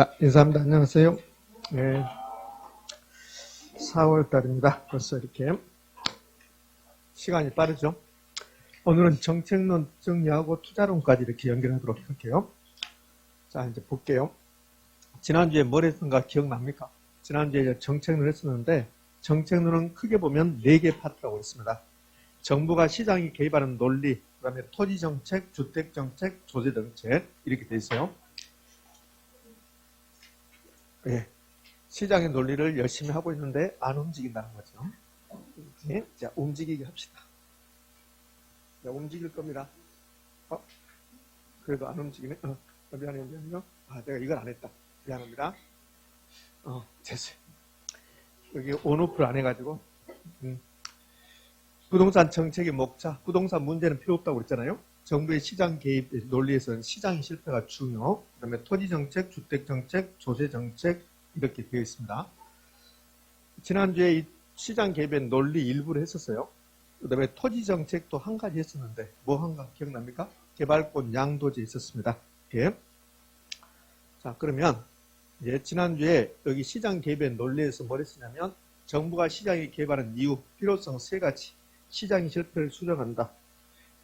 자, 인사합니다. 안녕하세요. 네, 4월 달입니다. 벌써 이렇게 시간이 빠르죠. 오늘은 정책론 정리하고 투자론까지 이렇게 연결하도록 할게요. 자, 이제 볼게요. 지난주에 뭘 했던가 기억납니까? 지난주에 정책론 했었는데, 정책론은 크게 보면 4개 파트라고 있습니다. 정부가 시장에 개입하는 논리, 그 다음에 토지정책, 주택정책, 조세정책 이렇게 돼 있어요. 예, 시장의 논리를 열심히 하고 있는데 안 움직인다는 거죠. 이렇게 자, 움직이게 합시다. 자, 움직일 겁니다. 그래도 안 움직이네. 미안해요. 내가 이걸 안 했다. 미안합니다. 됐어요. 여기 온오프를 안 해가지고. 부동산 정책의 목차, 부동산 문제는 필요 없다고 그랬잖아요. 정부의 시장 개입 논리에서는 시장의 실패가 중요. 그 다음에 토지정책, 주택정책, 조세정책 이렇게 되어 있습니다. 지난주에 이 시장 개입의 논리 일부를 했었어요. 그 다음에 토지정책도 한 가지 했었는데 뭐 한가 기억납니까? 개발권 양도제 있었습니다. 예. 자, 그러면 이제 지난주에 여기 시장 개입의 논리에서 뭘 했었냐면 정부가 시장에 개입하는 이유, 필요성 3가지. 시장의 실패를 수정한다.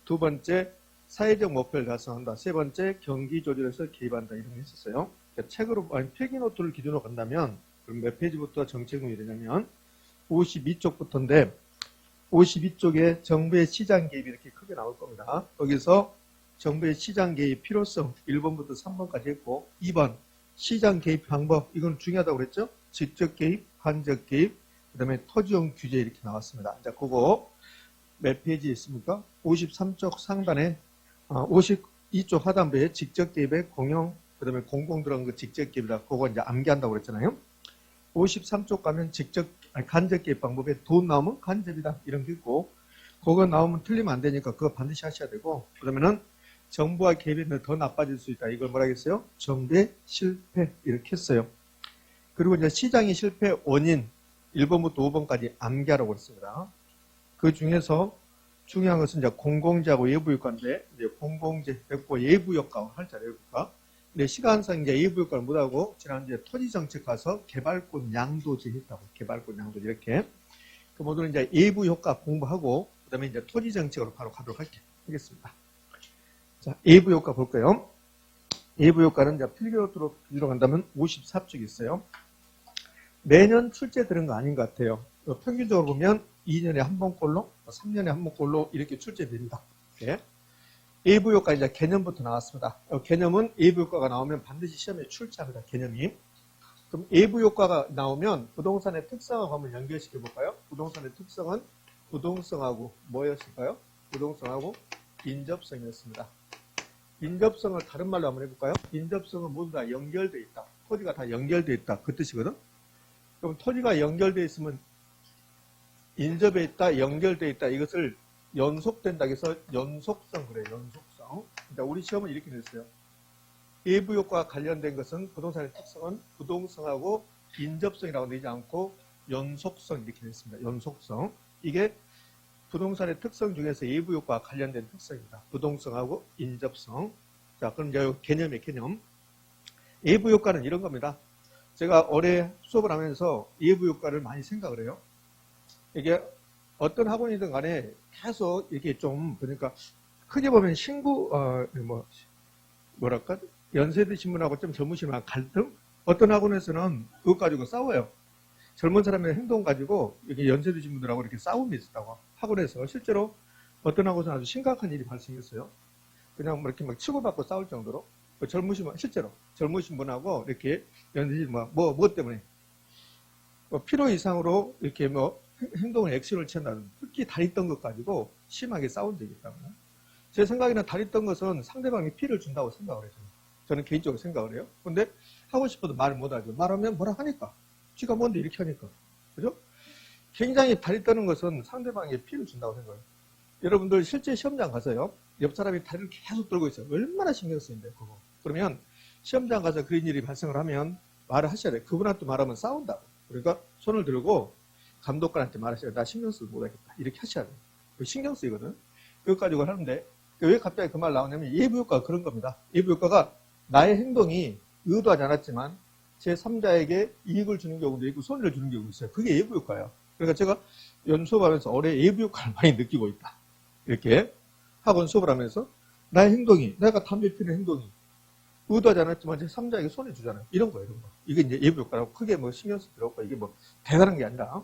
2번째, 사회적 목표를 달성한다. 3번째, 경기 조절에서 개입한다. 이런 거 했었어요. 그러니까 책으로, 필기노트를 기준으로 간다면, 그럼 몇 페이지부터 정책론이 되냐면, 52쪽부터인데, 52쪽에 정부의 시장 개입이 이렇게 크게 나올 겁니다. 거기서 정부의 시장 개입 필요성 1번부터 3번까지 했고, 2번, 시장 개입 방법, 이건 중요하다고 그랬죠? 직접 개입, 간접 개입, 그 다음에 토지용 규제 이렇게 나왔습니다. 자, 그거 몇 페이지에 있습니까? 53쪽 상단에 52쪽 하단부에 직접 개입의 공용, 그 다음에 공공 들어간 거 직접 개입이다. 그거 이제 암기한다고 그랬잖아요. 53쪽 가면 간접 개입 방법에 돈 나오면 간접이다. 이런 게 있고, 그거 나오면 틀리면 안 되니까 그거 반드시 하셔야 되고, 그러면은 정부와 개입이 더 나빠질 수 있다. 이걸 뭐라 했어요? 정부의 실패. 이렇게 했어요. 그리고 이제 시장의 실패 원인 1번부터 5번까지 암기하라고 했습니다. 그 중에서 중요한 것은 이제 공공재하고 외부효과인데, 이제 공공재, 했고 외부효과, 할자 외부효과. 근데 시간상 이제 외부효과를 못하고, 지난주에 토지정책 가서 개발권 양도제 했다고. 개발권 양도제 이렇게. 그 모두는 이제 외부효과 공부하고, 그 다음에 이제 토지정책으로 바로 가도록 하겠습니다. 자, 외부효과 볼까요? 외부효과는 이제 필기노트로 간다면 54쪽이 있어요. 매년 출제되는 거 아닌 것 같아요. 평균적으로 보면 2년에 한 번꼴로, 3년에 한 번꼴로 이렇게 출제됩니다. 예. 외부효과 이제 개념부터 나왔습니다. 개념은 외부효과가 나오면 반드시 시험에 출제합니다. 개념이. 그럼 외부효과가 나오면 부동산의 특성하고 한번 연결시켜 볼까요? 부동산의 특성은 부동성하고 뭐였을까요? 부동성하고 인접성이었습니다. 인접성을 다른 말로 한번 해볼까요? 인접성은 모두 다 연결되어 있다. 토지가 다 연결되어 있다. 그 뜻이거든. 그럼 토지가 연결되어 있으면 인접해 있다, 연결되어 있다. 이것을 연속된다 해서 연속성 그래요. 연속성. 그러니까 우리 시험은 이렇게 됐어요. 외부효과와 관련된 것은 부동산의 특성은 부동성하고 인접성이라고 되지 않고 연속성 이렇게 됐습니다. 연속성. 이게 부동산의 특성 중에서 외부효과와 관련된 특성입니다. 부동성하고 인접성. 자, 그럼 이제 개념의 개념. 외부효과는 이런 겁니다. 제가 올해 수업을 하면서 외부효과를 많이 생각을 해요. 이게 어떤 학원이든 간에 계속 이렇게 좀 보니까 크게 보면 뭐랄까 연세대 신분하고 좀 젊으신 분 갈등? 어떤 학원에서는 그것 가지고 싸워요. 젊은 사람의 행동 가지고 이렇게 연세대 신분들하고 이렇게 싸움이 있었다고 학원에서 실제로 어떤 학원에서 아주 심각한 일이 발생했어요. 그냥 뭐 이렇게 막 치고받고 싸울 정도로 실제로 젊으신 분하고 이렇게 연세대 뭐 때문에 필요 이상으로 이렇게 행동을 액션을 취한다는, 특히 다리 떤 것 가지고 심하게 싸운 적이 있다고요. 제 생각에는 다리 떤 것은 상대방이 피해를 준다고 생각을 해요. 저는 개인적으로 생각을 해요. 근데 하고 싶어도 말을 못하죠. 말하면 뭐라 하니까. 지가 뭔데 이렇게 하니까. 그죠? 굉장히 다리 떠는 것은 상대방에게 피해를 준다고 생각해요. 여러분들 실제 시험장 가서요. 옆 사람이 다리를 계속 들고 있어요. 얼마나 신경 쓰인데 그거. 그러면 시험장 가서 그런 일이 발생을 하면 말을 하셔야 돼요. 그분한테 말하면 싸운다고. 그러니까 손을 들고 감독관한테 말하셔야 나 신경 쓰지 못하겠다. 이렇게 하셔야 돼요. 신경 쓰이거든. 그것 가지고 하는데 왜 갑자기 그 말 나오냐면 외부효과가 그런 겁니다. 외부효과가 나의 행동이 의도하지 않았지만 제3자에게 이익을 주는 경우도 있고 손해를 주는 경우도 있어요. 그게 예부 효과예요. 그러니까 제가 연수업하면서 올해 예부 효과를 많이 느끼고 있다. 이렇게 학원 수업을 하면서 나의 행동이, 내가 담배 피는 행동이 의도하지 않았지만 제3자에게 손해 주잖아요. 이런 거예요, 이런 거. 이게 이제 예부 효과라고 크게 뭐 신경 쓸 필요 없고 이게 뭐 대단한 게 아니라.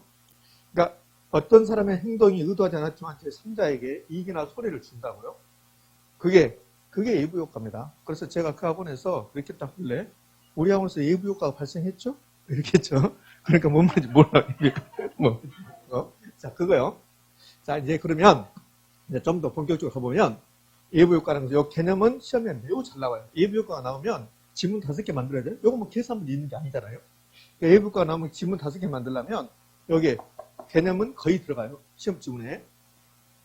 그러니까 어떤 사람의 행동이 의도하지 않았지만 제3자에게 이익이나 손해를 준다고요. 그게 예부 효과입니다. 그래서 제가 그 학원에서 그렇게 딱 볼래 우리 학원에서 예부 효과가 발생했죠? 이렇게 했죠. 그러니까 뭔 말인지 몰라. 자, 그거요. 자, 이제 그러면 좀 더 본격적으로 가보면 예부 효과라는 이 개념은 시험에 매우 잘 나와요. 예부 효과가 나오면 지문 5개 만들어야 돼요. 이거 뭐 계산문 있는 게 아니잖아요. 그러니까 예부 효과가 나오면 지문 5개 만들려면 여기 개념은 거의 들어가요. 시험 지문에.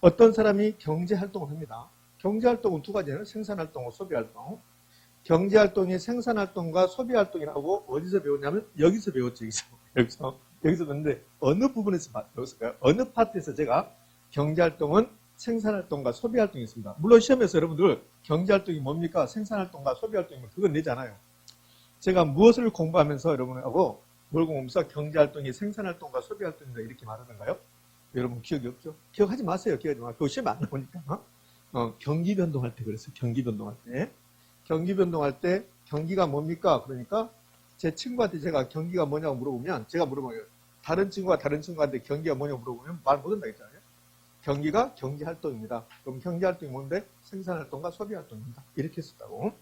어떤 사람이 경제활동을 합니다. 경제활동은 두 가지예요. 생산활동과 소비활동. 경제활동이 생산활동과 소비활동이라고 어디서 배웠냐면 여기서 배웠죠. 여기서 배웠는데 어느 부분에서 배웠을까요? 어느 파트에서 제가 경제활동은 생산활동과 소비활동이 있습니다. 물론 시험에서 여러분들 경제활동이 뭡니까? 생산활동과 소비활동이면 그건 내잖아요. 제가 무엇을 공부하면서 여러분하고 뭘 공부하면서 경제활동이 생산활동과 소비활동이다 이렇게 말하는가요? 여러분 기억이 없죠? 기억하지 마세요. 기억하지 마세요. 그거 시험에 안 나오니까. 경기 변동할 때 그랬어요. 경기 변동할 때. 경기 변동할 때 경기가 뭡니까? 그러니까 제 친구한테 제가 경기가 뭐냐고 물어보면 제가 물어봐요. 다른 친구가 다른 친구한테 경기가 뭐냐고 물어보면 말 못한다 했잖아요. 경기가 경제활동입니다. 그럼 경제활동이 뭔데? 생산활동과 소비활동입니다. 이렇게 했었다고.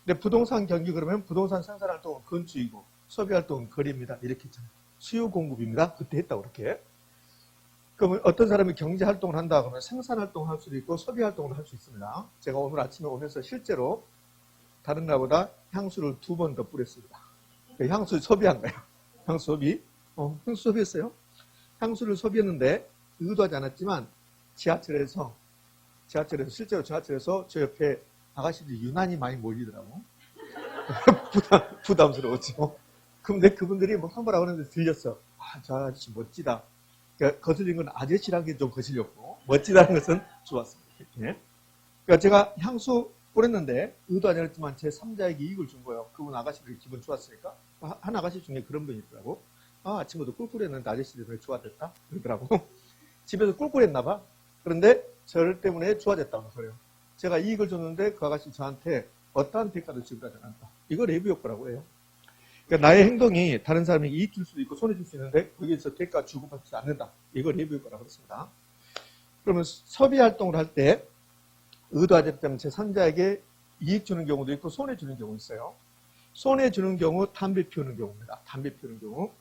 근데 부동산 경기 그러면 부동산 생산활동은 건축이고 소비활동은 거리입니다. 이렇게 했잖아요. 수요 공급입니다. 그때 했다고 그렇게. 그러면 어떤 사람이 경제활동을 한다 그러면 생산활동을 할 수도 있고 소비활동을 할 수 있습니다. 제가 오늘 아침에 오면서 실제로 다른 날보다 향수를 2번 더 뿌렸습니다. 향수 소비한 거예요. 향수 소비. 향수 소비했어요. 향수를 소비했는데 의도하지 않았지만 지하철에서 실제로 지하철에서 저 옆에 아가씨들이 유난히 많이 몰리더라고. 부담스러웠죠. 근데 그분들이 뭐 한번하고 하는데 들렸어. 아, 저 아저씨 멋지다. 그러니까 거슬린 건 아저씨라는 게 좀 거슬렸고 멋지다는 것은 좋았습니다. 이렇게. 그러니까 제가 향수 뿌렸는데 의도하지 않았지만 제 3자에게 이익을 준 거예요. 그분 아가씨들이 기분 좋았으니까. 한 아가씨 중에 그런 분이 있더라고. 아침부터 꿀꿀했는데 아저씨들이 왜 좋아졌다? 그러더라고. 집에서 꿀꿀했나 봐. 그런데 저를 때문에 좋아졌다는 소리예요. 제가 이익을 줬는데 그 아가씨 저한테 어떠한 대가도 지불하지 않았다. 이걸 내부 효과라고 해요. 그러니까 나의 행동이 다른 사람에게 이익 줄 수도 있고 손해 줄 수 있는데 거기에서 대가 주고받지 않는다. 이걸 내부 효과라고 했습니다. 그러면 소비 활동을 할 때 의도하지 않으면 제3자에게 이익 주는 경우도 있고 손해 주는 경우 있어요. 손해 주는 경우 담배 피우는 경우입니다. 담배 피우는 경우.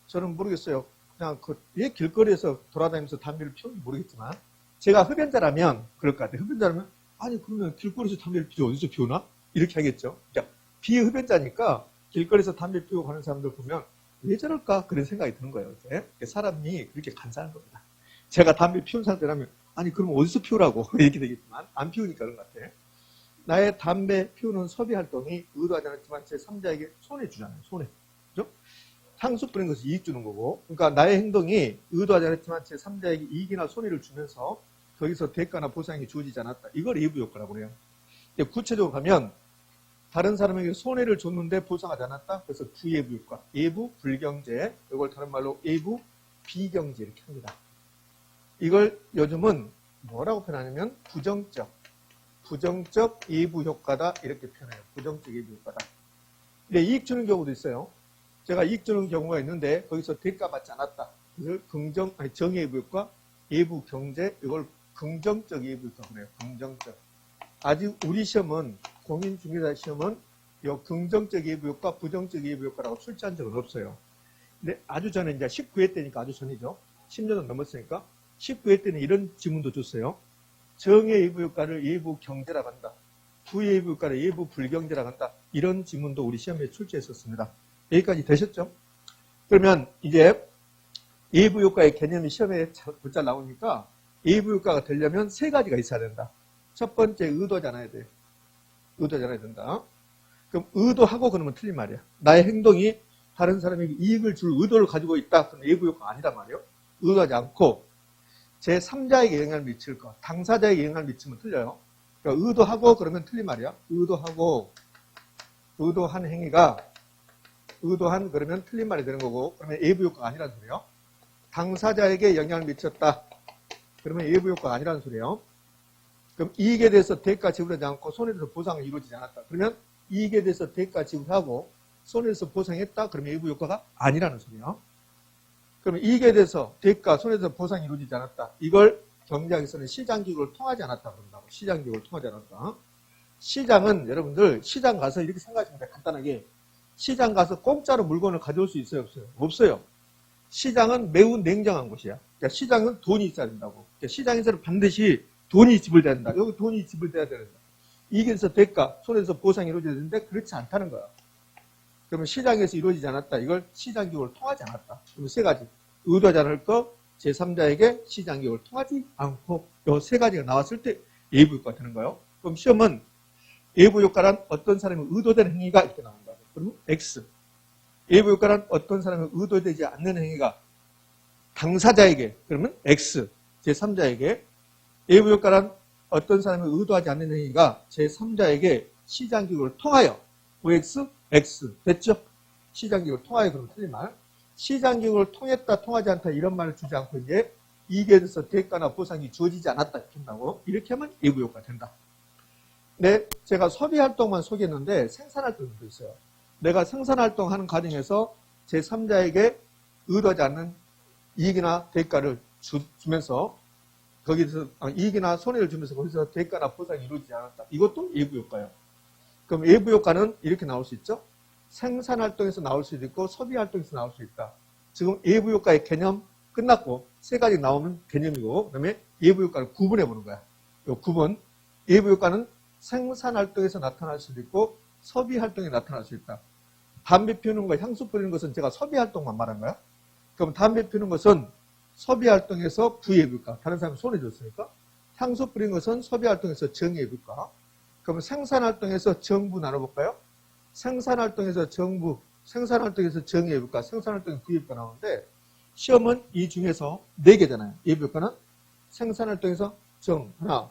저는 모르겠어요. 그냥 왜 길거리에서 돌아다니면서 담배를 피우는지 모르겠지만 제가 흡연자라면 그럴 것 같아요. 흡연자라면 아니 그러면 길거리에서 담배를 피우지 어디서 피우나? 이렇게 하겠죠. 그러니까 비흡연자니까 길거리에서 담배 피우고 가는 사람들 보면 왜 저럴까? 그런 생각이 드는 거예요. 이제. 사람이 그렇게 간사한 겁니다. 제가 담배 피운 상태라면 아니 그럼 어디서 피우라고 이렇게 되겠지만 안 피우니까 그런 것 같아요. 나의 담배 피우는 소비 활동이 의도하지 않았지만 제3자에게 손해 주잖아요. 손해. 그죠? 향수 뿌리는 것이 이익 주는 거고 그러니까 나의 행동이 의도하지 않았지만 제3자에게 이익이나 손해를 주면서 거기서 대가나 보상이 주어지지 않았다. 이걸 예부 효과라고 해요. 구체적으로 가면 다른 사람에게 손해를 줬는데 보상하지 않았다. 그래서 부예부 효과. 예부 불경제. 이걸 다른 말로 예부 비경제 이렇게 합니다. 이걸 요즘은 뭐라고 표현하냐면 부정적 예부 효과다 이렇게 표현해요. 부정적 예부 효과다. 근데 이익 주는 경우도 있어요. 제가 이익 주는 경우가 있는데 거기서 대가 받지 않았다. 이걸 정예부 효과, 예부 경제 이걸 긍정적 예부 효과 그래요. 긍정적. 아직 우리 시험은 공인중개사 시험은 이 긍정적 예부 효과, 부정적 예부 효과라고 출제한 적은 없어요. 근데 아주 전에 이제 19회 때니까 아주 전이죠. 10년은 넘었으니까 19회 때는 이런 지문도 줬어요. 정의 예부 효과를 예부 경제라고 한다. 부예부 효과를 예부 불경제라고 한다. 이런 지문도 우리 시험에 출제했었습니다. 여기까지 되셨죠? 그러면 이제 예부 효과의 개념이 시험에 곧잘 나오니까 예부 효과가 되려면 세 가지가 있어야 된다. 첫 번째 의도하지 않아야 돼요. 의도하지 않아야 된다. 그럼 의도하고 그러면 틀린 말이야. 나의 행동이 다른 사람에게 이익을 줄 의도를 가지고 있다. 그럼 예부 효과가 아니란 말이에요. 의도하지 않고 제3자에게 영향을 미칠 것, 당사자에게 영향을 미치면 틀려요. 그러니까 의도하고 그러면 틀린 말이야. 의도한 행위가 의도한 그러면 틀린 말이 되는 거고 그러면 외부 효과가 아니라는 소리예요. 당사자에게 영향을 미쳤다. 그러면 외부 효과가 아니라는 소리예요. 그럼 이익에 대해서 대가 지불하지 않고 손해에서 보상이 이루어지지 않았다. 그러면 이익에 대해서 대가 지불하고 손해에서 보상했다. 그러면 외부 효과가 아니라는 소리예요. 그러면 이익에 대해서 대가, 손해에서 보상이 이루어지지 않았다. 이걸 경제학에서는 시장기구를 통하지 않았다 그런다고. 시장기구를 통하지 않았다. 시장은 여러분들 시장 가서 이렇게 생각하시면 돼요. 간단하게. 시장 가서 공짜로 물건을 가져올 수 있어요? 없어요? 없어요. 시장은 매우 냉정한 곳이야. 그러니까 시장은 돈이 있어야 된다고. 그러니까 시장에서는 반드시 돈이 지불돼야 된다. 여기 돈이 지불돼야 된다. 이익에서 대가, 손해에서 보상이 이루어져야 되는데 그렇지 않다는 거야. 그러면 시장에서 이루어지지 않았다. 이걸 시장기구를 통하지 않았다. 그러면 세 가지. 의도하지 않을 거, 제3자에게 시장기구를 통하지 않고 이 세 가지가 나왔을 때 외부 효과가 되는 거예요. 그럼 시험은 외부 효과란 어떤 사람이 의도된 행위가 이렇게 나온 거예요. 그러면 X. 외부 효과란 어떤 사람이 의도되지 않는 행위가 당사자에게 그러면 X. 제3자에게 외부 효과란 어떤 사람이 의도하지 않는 행위가 제3자에게 시장기구를 통하여 OX, X. 됐죠? 시장기구를 통하여 그러면 틀린 말. 시장기구를 통했다, 통하지 않다 이런 말을 주지 않고 이제 이익에 대해서 대가나 보상이 주어지지 않았다 이렇게 한다고. 이렇게 하면 외부 효과가 된다. 네, 제가 소비활동만 소개했는데 생산활동도 있어요. 내가 생산활동하는 과정에서 제3자에게 의도하지 않는 이익이나 대가를 주면서 거기서 이익이나 손해를 주면서 거기서 대가나 보상이 이루어지지 않았다. 이것도 외부 효과예요. 그럼 외부 효과는 이렇게 나올 수 있죠. 생산활동에서 나올 수도 있고 소비활동에서 나올 수 있다. 지금 외부 효과의 개념 끝났고 세 가지 나오는 개념이고 그다음에 외부 효과를 구분해 보는 거야. 요 구분. 외부 효과는 생산활동에서 나타날 수도 있고 소비활동에 나타날 수 있다. 담배 피우는 거, 향수 뿌리는 것은 제가 소비활동만 말한 거야. 그럼 담배 피우는 것은 소비활동에서 부외부 효과. 다른 사람이 손해 줬으니까. 향수 뿌리는 것은 소비활동에서 정외부 효과. 그럼 생산활동에서 정부 나눠볼까요? 생산활동에서 정부, 생산활동에서 정외부 효과, 생산활동에서 부외부 효과 나오는데 시험은 이 중에서 4개잖아요. 외부 효과는 생산활동에서 정, 하나,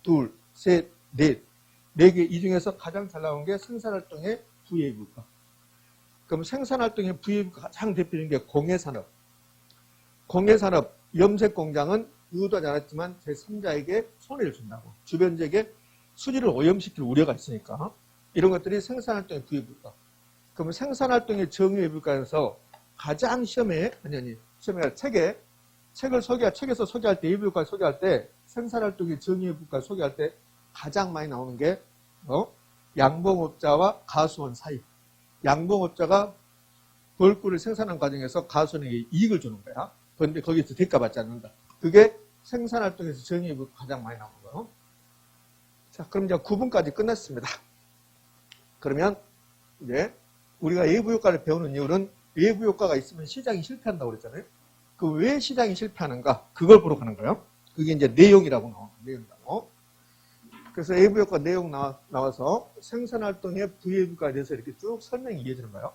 둘, 셋, 넷. 4개 이 중에서 가장 잘 나온 게 생산활동의 부외부 효과. 그럼 생산활동의 부외부 효과 가장 대표적인 게 공해산업. 공해산업, 염색공장은 의도하지 않았지만 제3자에게 손해를 준다고. 주변지역에 수질을 오염시킬 우려가 있으니까. 이런 것들이 생산활동의 부외부 효과. 그러면 생산활동의 정외부 효과에서 가장 시험에 책에서 소개할 때, 외부 효과를 소개할 때, 생산활동의 정외부 효과를 소개할 때 가장 많이 나오는 게, 양봉업자와 가수원 사이. 양봉업자가 벌꿀을 생산하는 과정에서 가수원에게 이익을 주는 거야. 그런데 거기서 대가 받지 않는다. 그게 생산활동에서 정외부 효과가 가장 많이 나오는 거예요. 자, 그럼 이제 9분까지 끝났습니다. 그러면 이제 우리가 외부 효과를 배우는 이유는 외부 효과가 있으면 시장이 실패한다고 그랬잖아요. 그 왜 시장이 실패하는가? 그걸 보러 가는 거예요. 그게 이제 내용이라고 나와요. 내용이라고. 그래서 외부 효과 내용 나와서 생산활동의 부외부가에 대해서 이렇게 쭉 설명이 이어지는 거예요.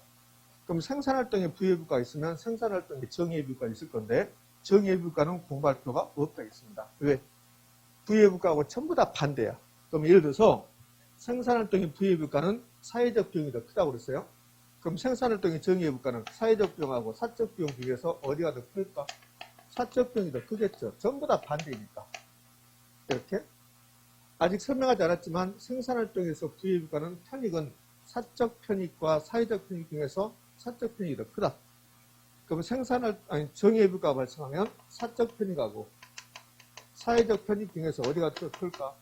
그럼 생산활동의 부외부가 있으면 생산활동의 정외부가 있을 건데 정외부가는 공부할 필요가 없다 있습니다. 왜? 부외부가하고 전부 다 반대야. 그럼 예를 들어서 생산활동의 부외부가는 사회적 비용이 더 크다고 그랬어요. 그럼 생산활동의 정외부가는 사회적 비용하고 사적 비용 비교해서 어디가 더 클까? 사적 비용이 더 크겠죠. 전부 다 반대니까. 이렇게. 아직 설명하지 않았지만 생산활동에서 부외부가는 편익은 사적 편익과 사회적 편익 중에서 사적 편익이 더 크다. 그럼 정외부가가 발생하면 사적 편익하고 사회적 편익 중에서 어디가 더 클까?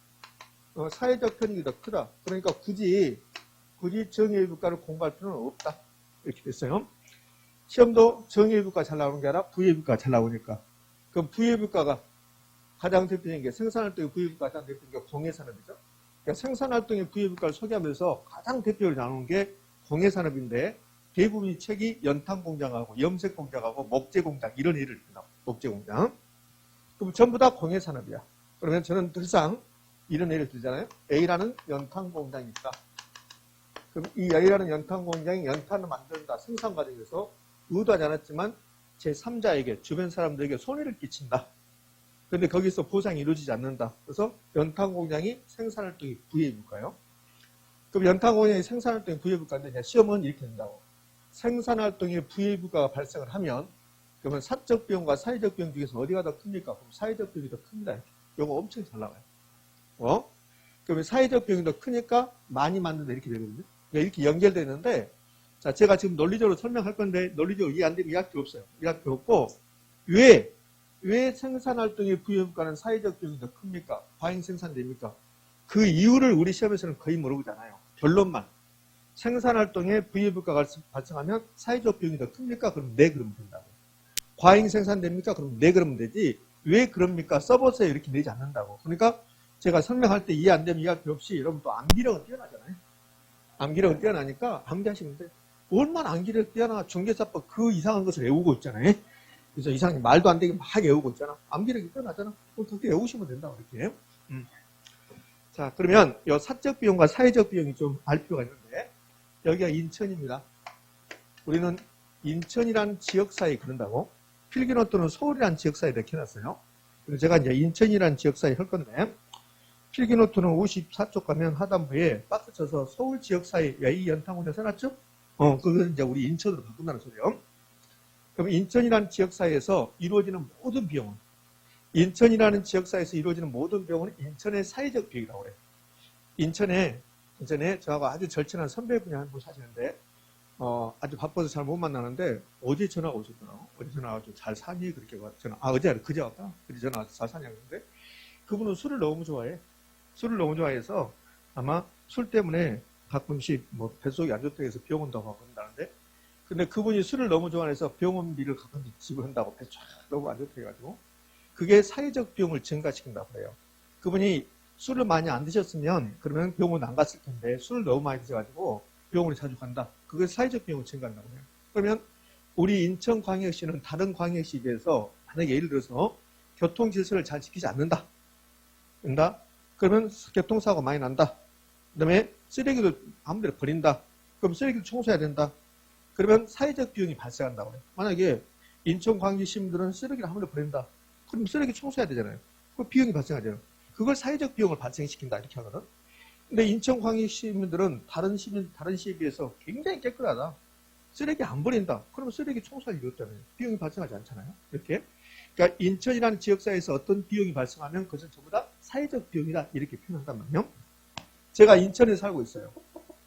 사회적 편익이 더 크다. 그러니까 굳이 정외부가를 공부할 필요는 없다. 이렇게 됐어요. 시험도 정외부가 잘 나오는 게 아니라 부외부가 잘 나오니까. 그럼 부외부가가 가장 대표적인 게 생산활동의 부외부가 가장 대표적인 게 공해산업이죠. 그러니까 생산활동의 부외부가를 소개하면서 가장 대표적으로 나오는 게 공해산업인데 대부분이 책이 연탄공장하고 염색공장하고 목재공장 이런 예를 듭니다. 목재공장. 그럼 전부 다 공해산업이야. 그러면 저는 늘상 이런 예를 들잖아요. A라는 연탄공장이 있다. 그럼 이 A라는 연탄공장이 연탄을 만든다. 생산 과정에서 의도하지 않았지만 제3자에게 주변 사람들에게 손해를 끼친다. 그런데 거기서 보상이 이루어지지 않는다. 그래서 연탄공장이 생산활동이 부외부가요. 그럼 연탄공장이 생산활동이 부외부가인데 시험은 이렇게 된다고. 생산활동에 부의부가가 발생을 하면 그러면 사적 비용과 사회적 비용 중에서 어디가 더 큽니까? 그럼 사회적 비용이 더 큽니다. 이거 엄청 잘 나와요. 그러면 사회적 비용이 더 크니까 많이 만든다 이렇게 되거든요. 그러니까 이렇게 연결되는데 자, 제가 지금 논리적으로 설명할 건데 논리적으로 이해 안 되면 이해할 필요 없어요. 이해할 필요 없고 왜 생산활동의 부의부가는 사회적 비용이 더 큽니까? 과잉 생산됩니까? 그 이유를 우리 시험에서는 거의 모르잖아요. 결론만. 생산활동에 부의부가가 발생하면 사회적 비용이 더 큽니까? 그럼 네, 그러면 된다고. 과잉 생산됩니까? 그럼 네, 그러면 되지. 왜 그럽니까? 써보세요. 이렇게 내지 않는다고. 그러니까 제가 설명할 때 이해 안 되면 이해할 필요 없이 여러분 또 암기력은 뛰어나잖아요. 암기력은 뛰어나니까 암기하시는데 얼마나 암기력 뛰어나 중개사법 그 이상한 것을 외우고 있잖아요. 그래서 이상하게 말도 안 되게 막 외우고 있잖아. 암기력이 뛰어나잖아. 그럼 그렇게 외우시면 된다고 이렇게. 자, 그러면 이 사적 비용과 사회적 비용이 좀 알 필요가 있는데 여기가 인천입니다. 우리는 인천이라는 지역사회 그런다고 필기노트는 서울이라는 지역사회 이렇게 해놨어요. 그래서 제가 이제 인천이라는 지역사회 할 건데 필기노트는 54쪽 가면 하단부에 박스 쳐서 서울 지역사회 이 연탄군에 써놨죠? 그건 이제 우리 인천으로 바꾼다는 소리예요. 그럼 인천이라는 지역사회에서 이루어지는 모든 비용은 인천이라는 지역사회에서 이루어지는 모든 비용은 인천의 사회적 비용이라고 해요. 인천에 저하고 아주 절친한 선배분이 한 분 사시는데 아주 바빠서 잘 못 만나는데 어제 전화가 오셨더라고. 어제 전화 와서 잘 사니? 그렇게 전화. 어제 아니라 그제 왔다. 그제 전화 와서 잘 사냐고 했는데 그분은 술을 너무 좋아해. 술을 너무 좋아해서 아마 술 때문에 가끔씩 뭐 뱃속이 안 좋다고 해서 병원 온다고 하고 그런다는데 근데 그분이 술을 너무 좋아해서 병원비를 가끔씩 지불한다고 배 쫙 너무 안 좋다고 해가지고 그게 사회적 비용을 증가시킨다고 해요. 그분이 술을 많이 안 드셨으면 그러면 병원 안 갔을 텐데 술을 너무 많이 드셔가지고 병원에 자주 간다. 그게 사회적 비용을 증가한다고 해요. 그러면 우리 인천광역시는 다른 광역시에 비해서 만약에 예를 들어서 교통 질서를 잘 지키지 않는다. 그러면 교통사고가 많이 난다. 그 다음에 쓰레기도 아무데나 버린다. 그럼 쓰레기를 청소해야 된다. 그러면 사회적 비용이 발생한다고 해요. 만약에 인천광역시 시민들은 쓰레기를 아무데나 버린다. 그럼 쓰레기 청소해야 되잖아요. 그 비용이 발생하잖아요. 그걸 사회적 비용을 발생시킨다 이렇게 하거든. 근데 인천광역시 시민들은 다른 시에 비해서 굉장히 깨끗하다. 쓰레기 안 버린다. 그러면 쓰레기 청소할 일이 없잖아요. 비용이 발생하지 않잖아요. 이렇게. 그러니까 인천이라는 지역사회에서 어떤 비용이 발생하면 그것은 전부 다 사회적 비용이다 이렇게 표현한단 말이에요. 제가 인천에 살고 있어요.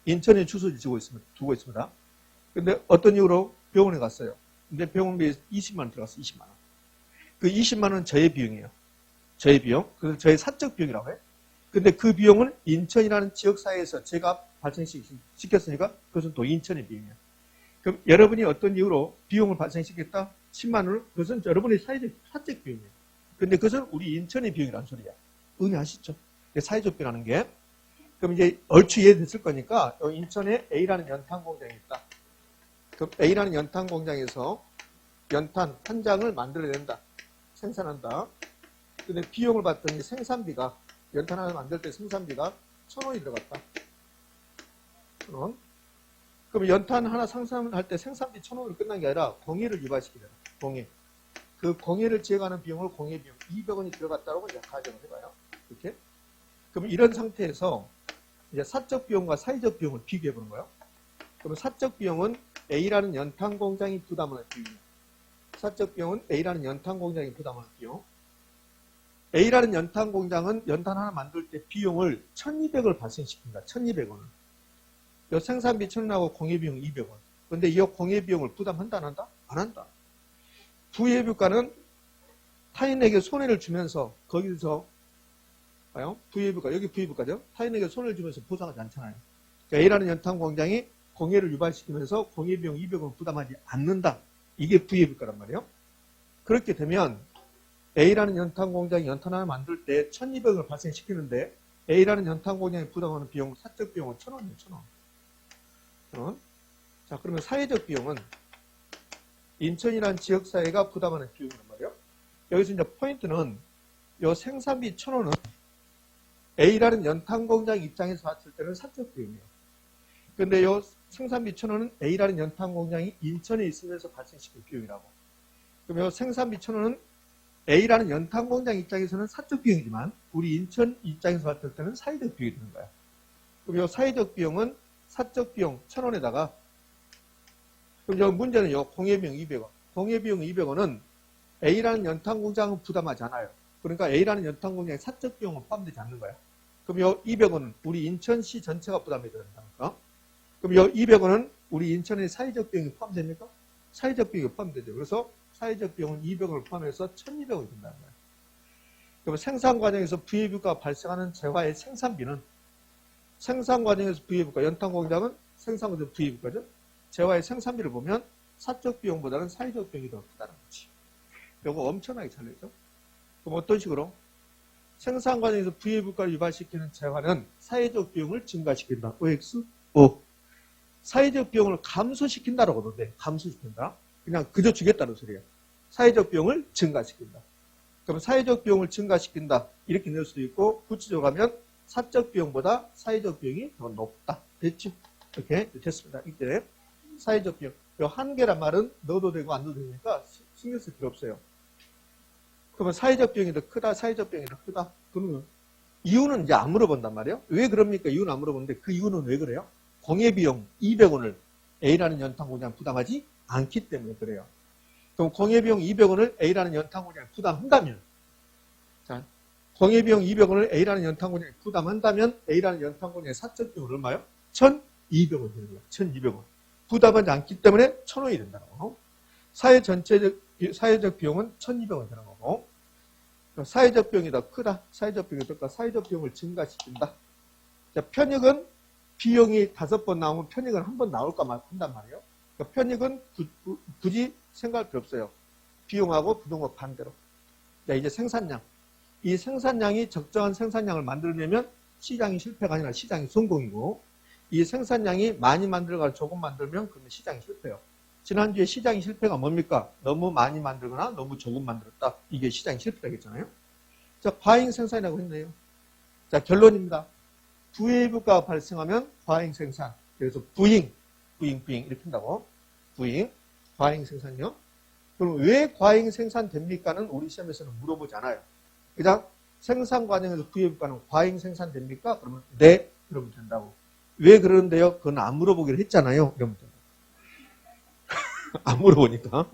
인천에 주소지 두고 있습니다. 근데 어떤 이유로 병원에 갔어요. 근데 병원비에 20만 원 들어갔어요. 20만 원. 그 20만 원은 저의 비용이에요. 저의 비용. 그래서 저의 사적 비용이라고 해요. 근데 그 비용을 인천이라는 지역사회에서 제가 발생시켰으니까 그것은 또 인천의 비용이에요. 그럼 여러분이 어떤 이유로 비용을 발생시켰다? 10만 원을? 그것은 여러분의 사적 비용이에요. 근데 그것은 우리 인천의 비용이라는 소리야. 의미하시죠? 사회적 비용이라는 게. 그럼 이제 얼추 이해됐을 거니까 인천에 A라는 연탄 공장이 있다. 그럼 A라는 연탄 공장에서 연탄 한 장을 만들어야 된다. 생산한다. 근데 비용을 봤더니 생산비가 연탄 하나 만들 때 생산비가 1,000원이 들어갔다. 1,000원. 그럼 연탄 하나 생산할 때 생산비 1,000원으로 끝난 게 아니라 공해를 유발시키잖아. 공해. 그 공해를 지어가는 비용을 공해 비용 200원이 들어갔다고 이제 가정을 해봐요. 이렇게. 그럼 이런 상태에서 이제 사적 비용과 사회적 비용을 비교해 보는 거예요. 그러면 사적 비용은 A라는 연탄 공장이 부담하는 비용이에요. 사적 비용은 A라는 연탄 공장이 부담하는 비용. A라는 연탄 공장은 연탄 하나 만들 때 비용을 1,200원을 발생시킵니다. 1,200원을. 이 생산비 1,000원하고 공해비용 200원. 그런데 이 공해비용을 부담한다 안 한다? 안 한다. 부의부가는 타인에게 손해를 주면서 거기서 봐요. 부의부가 여기 부의부가죠. 타인에게 손해를 주면서 보상하지 않잖아요. 그러니까 A라는 연탄 공장이 공해를 유발시키면서 공해비용 200원 부담하지 않는다. 이게 부의부가란 말이에요. 그렇게 되면 A라는 연탄 공장이 연탄 하나 만들 때 1,200원을 발생시키는데 A라는 연탄 공장이 부담하는 비용, 사적 비용은 1,000원이에요. 1,000원. 자, 그러면 사회적 비용은 인천이라는 지역사회가 부담하는 비용이란 말이에요. 여기서 이제 포인트는 이 생산비 1,000원은 A라는 연탄 공장 입장에서 봤을 때는 사적 비용이에요. 근데 이 생산비 1,000원은 A라는 연탄 공장이 인천에 있으면서 발생시킨 비용이라고. 그럼 이 생산비 1,000원은 A라는 연탄 공장 입장에서는 사적 비용이지만 우리 인천 입장에서 봤을 때는 사회적 비용이 되는 거야. 그럼 이 사회적 비용은 사적 비용 1,000원에다가 그럼 여기 문제는요, 공예비용 200원. 공예비용 200원은 A라는 연탄공장은 부담하지 않아요. 그러니까 A라는 연탄공장의 사적 비용은 포함되지 않는 거야. 그럼 요 200원은 우리 인천시 전체가 부담해야 된다니까. 그럼 요 200원은 우리 인천의 사회적 비용이 포함됩니까? 사회적 비용이 포함되죠. 그래서 사회적 비용은 200원을 포함해서 1200원이 된다는 거예요. 그럼 생산 과정에서 VAB가 발생하는 재화의 생산비는 생산 과정에서 VAB가 연탄 공장은 생산 과정 VAB가죠. 재화의 생산비를 보면 사적 비용보다는 사회적 비용이 더 크다는 거지. 이거 엄청나게 잘 내죠. 그럼 어떤 식으로? 생산 과정에서 VAB가를 유발시키는 재화는 사회적 비용을 증가시킨다. OX? O. 사회적 비용을 감소시킨다라고 하는데 감소시킨다. 그냥 그저 주겠다는 소리예요. 사회적 비용을 증가시킨다. 그럼 사회적 비용을 증가시킨다. 이렇게 낼 수도 있고 구체적으로 하면 사적 비용보다 사회적 비용이 더 높다. 됐죠? 이렇게 됐습니다. 이때 사회적 비용. 이 한계란 말은 넣어도 되고 안 넣어도 되니까 신경 쓸 필요 없어요. 그러면 사회적 비용이 더 크다. 사회적 비용이 더 크다. 그러면 이유는 이제 안 물어본단 말이에요. 왜 그럽니까? 이유는 안 물어보는데 그 이유는 왜 그래요? 공예비용 200원을 A라는 연탄공장 부담하지 않기 때문에 그래요. 그럼 공예비용 200원을 A라는 연탄공장에 부담한다면, 자, 공예비용 200원을 A라는 연탄공장에 부담한다면 A라는 연탄공장의 사적 비용은 얼마요? 1200원 되는 거예요. 1200원. 부담하지 않기 때문에 1000원이 된다고. 사회적 비용은 1200원 되는 거고, 사회적 비용이 더 크다. 사회적 비용이 더 크다. 사회적 비용을 증가시킨다. 자, 편익은 비용이 5번 나오면 편익은 한 번 나올까 말한단 말이에요. 그러니까 편익은 굳이 생각할 필요 없어요. 비용하고 부동과 반대로. 자, 이제 생산량. 이 생산량이 적정한 생산량을 만들려면 시장이 실패가 아니라 시장이 성공이고, 이 생산량이 많이 만들거나 조금 만들면 그러면 시장이 실패예요. 지난주에 시장이 실패가 뭡니까? 너무 많이 만들거나 너무 조금 만들었다. 이게 시장이 실패겠잖아요. 자, 과잉 생산이라고 했네요. 자, 결론입니다. VAB가 발생하면 과잉 생산. 그래서 부잉 이렇게 한다고. 부잉, 과잉 생산요. 그럼 왜 과잉 생산됩니까는 우리 시험에서는 물어보지 않아요. 그냥 생산 과정에서 VAB가는 과잉 생산됩니까? 그러면 네, 그러면 된다고. 왜 그러는데요? 그건 안 물어보기로 했잖아요. 이러면 된다고. 안 물어보니까.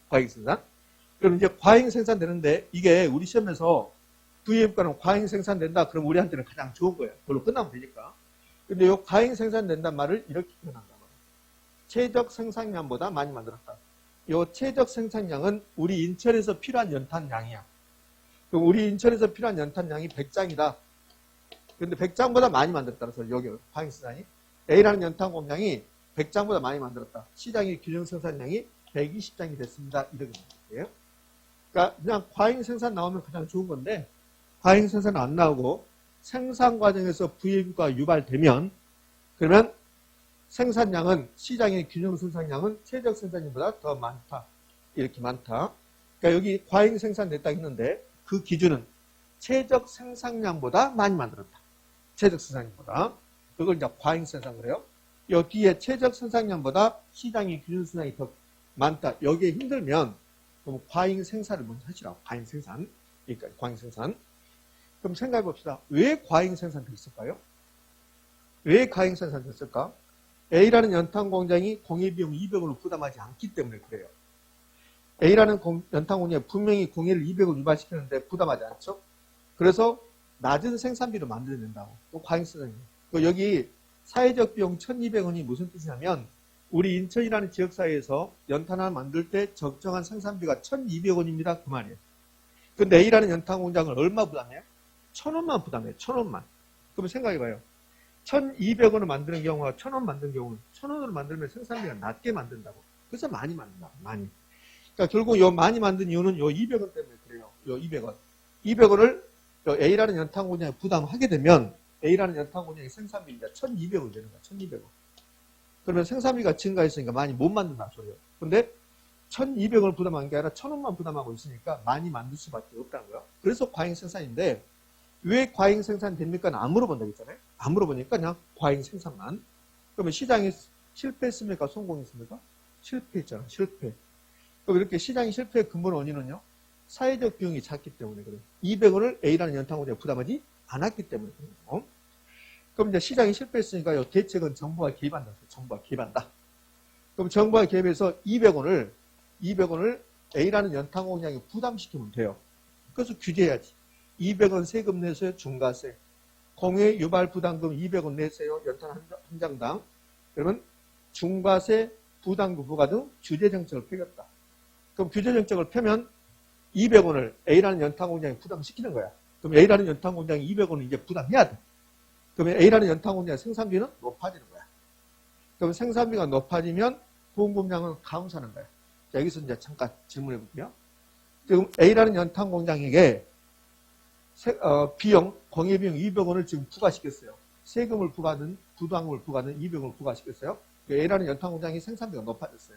과잉 생산. 그럼 이제 과잉 생산되는데 이게 우리 시험에서 VAB가는 과잉 생산된다. 그럼 우리한테는 가장 좋은 거예요. 그걸로 끝나면 되니까. 근데 이 과잉 생산된다는 말을 이렇게 표현한다. 최적 생산량보다 많이 만들었다. 이 최적 생산량은 우리 인천에서 필요한 연탄량이야. 그럼 우리 인천에서 필요한 연탄량이 100장이다. 근데 100장보다 많이 만들었다. 그래서 여기 과잉 생산이 A라는 연탄 공장이 100장보다 많이 만들었다. 시장의 균형 생산량이 120장이 됐습니다. 이렇게 말해요. 그러니까 그냥 과잉 생산 나오면 가장 좋은 건데 과잉 생산 안 나오고 생산 과정에서 VAB가 유발되면 그러면 생산량은 시장의 균형 생산량은 최적 생산량보다 더 많다. 이렇게 많다. 그러니까 여기 과잉 생산됐다 했는데 그 기준은 최적 생산량보다 많이 만들었다. 최적 생산량보다. 그걸 이제 과잉 생산 그래요. 여기에 최적 생산량보다 시장의 균형 생산이 더 많다. 여기에 힘들면 그럼 과잉 생산을 먼저 하시라고. 과잉 생산. 그러니까 과잉 생산. 그럼 생각해 봅시다. 왜 과잉 생산 됐을까요? 왜 과잉 생산 됐을까? A라는 연탄 공장이 공예비용 200원을 부담하지 않기 때문에 그래요. A라는 연탄 공장이 분명히 공예를 200원 유발시키는데 부담하지 않죠? 그래서 낮은 생산비로 만들어낸다고. 또 과잉 생산이에요. 여기 사회적 비용 1200원이 무슨 뜻이냐면 우리 인천이라는 지역사회에서 연탄 하나 만들 때 적정한 생산비가 1200원입니다. 그 말이에요. 근데 A라는 연탄 공장을 얼마 부담해요? 1000원만 부담해요. 1000원만. 그럼 생각해봐요. 1200원을 만드는 경우와 1000원 만드는 경우는 1000원으로 만들면 생산비가 낮게 만든다고. 그래서 많이 만든다. 많이. 그러니까 결국 요 많이 만든 이유는 요 200원 때문에 그래요. 요 200원. 200원을 A라는 연탄 공장에 부담하게 되면 A라는 연탄 공장의 생산비가 1200원 되는 거야. 1200원. 그러면 생산비가 증가했으니까 많이 못 만든다 소리예요. 근데 1200원을 부담한 게 아니라 1000원만 부담하고 있으니까 많이 만들 수밖에 없다는 거야. 그래서 과잉 생산인데 왜 과잉 생산 됩니까? 안 물어본다고 했잖아요. 안 물어보니까 그냥 과잉 생산만. 그러면 시장이 실패했습니까? 성공했습니까? 실패했잖아. 실패. 그럼 이렇게 시장이 실패의 근본 원인은요. 사회적 비용이 작기 때문에 그래요. 200원을 A라는 연탄 공장에 부담하지 않았기 때문에 그래요. 그럼 이제 시장이 실패했으니까요. 대책은 정부가 개입한다. 정부가 개입한다. 그럼 정부가 개입해서 200원을 A라는 연탄공장에 부담시키면 돼요. 그래서 규제해야지. 200원 세금 내세요. 중과세. 공해 유발 부담금 200원 내세요. 연탄 한 장당. 그러면 중과세, 부담금 부과 등 규제정책을 펴겠다. 그럼 규제정책을 펴면 200원을 A라는 연탄공장에 부담시키는 거야. 그럼 A라는 연탄공장이 200원을 이제 부담해야 돼. 그러면 A라는 연탄공장의 생산비는 높아지는 거야. 그럼 생산비가 높아지면 공급량은 감소하는 거야. 자, 여기서 이제 잠깐 질문해 볼게요. 지금 A라는 연탄공장에게 비용, 공예비용 200원을 지금 부과시켰어요. 세금을 부과하는, 부담금을 부과하는 200원을 부과시켰어요. A라는 연탄공장이 생산비가 높아졌어요.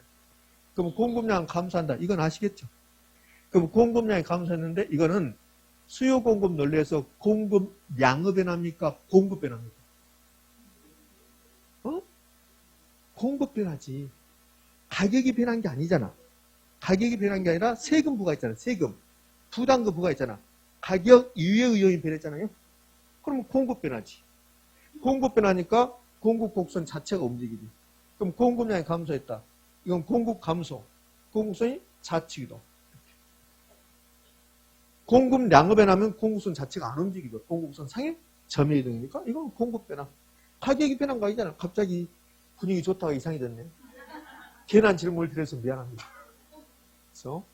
그럼 공급량은 감소한다. 이건 아시겠죠? 그럼 공급량이 감소했는데 이거는 수요 공급 논리에서 공급량의 변화입니까? 공급 변화입니까? 공급 변화지. 가격이 변한 게 아니잖아. 가격이 변한 게 아니라 세금 부과 있잖아. 세금. 부담금 부과 있잖아. 가격 이외의 요인이 변했잖아요. 그러면 공급 변화지. 공급 변화니까 공급 곡선 자체가 움직이지. 그럼 공급량이 감소했다. 이건 공급 감소. 공급선이 좌측이동. 공급량의 변화면 공급선 자체가 안 움직이고 공급선 상에 점의 이동이니까 이건 공급 변화. 가격이 변한 거 아니잖아. 갑자기 분위기 좋다가 이상이 됐네. 괜한 질문을 드려서 미안합니다. 그래서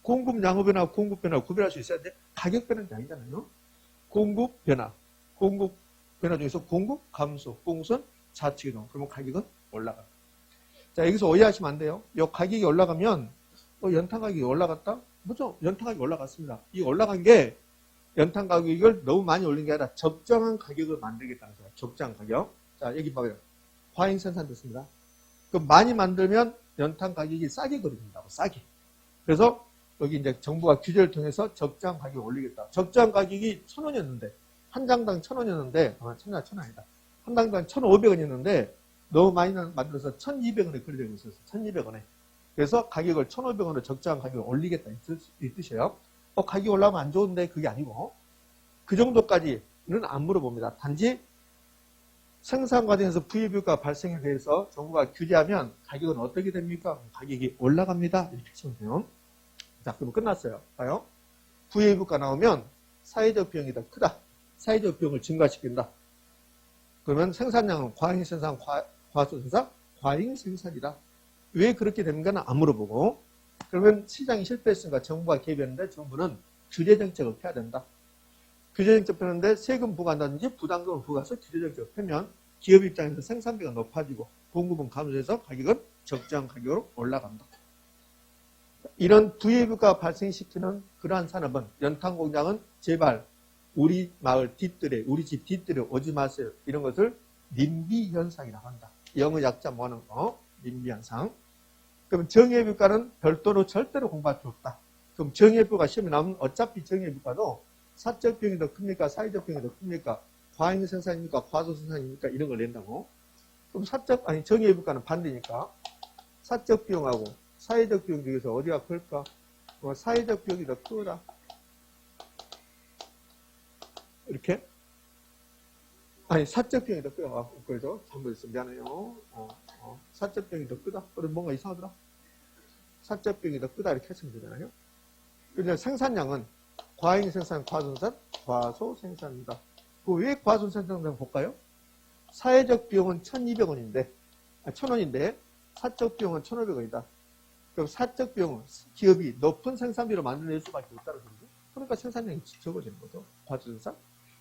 공급량의 변화, 공급 변화 구별할 수 있어야 돼. 가격 변화는 아니잖아요. 공급 변화. 공급 변화 중에서 공급 감소, 공급선 좌측 이동. 그러면 가격은 올라가. 자, 여기서 오해하시면 안 돼요. 이 가격이 올라가면 연탄 가격이 올라갔다? 뭐죠? 연탄 가격이 올라갔습니다. 이 올라간 게 연탄 가격을 너무 많이 올린 게 아니라 적정한 가격을 만들겠다는 거예요. 적정한 가격. 자, 여기 봐요. 과잉 생산됐습니다. 그럼 많이 만들면 연탄 가격이 싸게 거래된다고, 싸게. 그래서 여기 이제 정부가 규제를 통해서 적정한 가격을 올리겠다. 적정한 가격이 1,000원이었는데, 한 장당 1,000원이었는데, 1,000원 아니다. 한 장당 1,500원이었는데, 너무 많이 만들어서 1,200원에 거래되고 있었어요. 1,200원에. 그래서 가격을 1,500원으로 적정한 가격을 올리겠다. 이 뜻이에요. 가격이 올라가면 안 좋은데 그게 아니고, 그 정도까지는 안 물어봅니다. 단지 생산 과정에서 부의비가 발생에 대해서 정부가 규제하면 가격은 어떻게 됩니까? 가격이 올라갑니다. 이렇게 치면 돼요. 자, 그럼 끝났어요. 봐요. 부의비가 나오면 사회적 비용이 더 크다. 사회적 비용을 증가시킨다. 그러면 생산량은 과잉 생산, 과소 생산, 과잉 생산이다. 왜 그렇게 되는가는 안 물어보고, 그러면 시장이 실패했으니까 정부가 개입했는데 정부는 규제정책을 펴야 된다. 규제정책 펴는데 세금 부과한다든지 부담금을 부과해서 규제정책을 펴면 기업 입장에서 생산비가 높아지고 공급은 감소해서 가격은 적정한 가격으로 올라간다. 이런 부의비가 발생시키는 그러한 산업은 연탄공장은 제발 우리 마을 뒷뜰에, 우리 집 뒷뜰에 오지 마세요. 이런 것을 님비 현상이라고 한다. 영어 약자 뭐 하는 거? 님비 현상. 그럼 정의비가는 별도로 절대로 공부할 필요 없다. 그럼 정의비가 시험에 나오면 어차피 정의비가도 사적 비용이 더 큽니까? 사회적 비용이 더 큽니까? 과잉 생산입니까? 과소 생산입니까? 이런 걸 낸다고. 그럼 정의비가는 반대니까 사적 비용하고 사회적 비용 중에서 어디가 클까? 사회적 비용이 더 크다. 이렇게? 아니, 사적 비용이 더 크다. 그래서 잘못했어. 미안해요. 사적 비용이 더 크다. 그럼 뭔가 이상하더라. 사적 비용이 더 크다. 이렇게 하시면 되잖아요. 그런데 생산량은 과잉 생산, 과소 생산, 과소 생산이다. 왜 과소 생산을 볼까요? 사회적 비용은 1,200원인데, 1,000원인데, 사적 비용은 1,500원이다. 그럼 사적 비용은 기업이 높은 생산비로 만들어낼 수밖에 없다는 거죠. 그러니까 생산량이 적어지는 거죠. 과소 생산.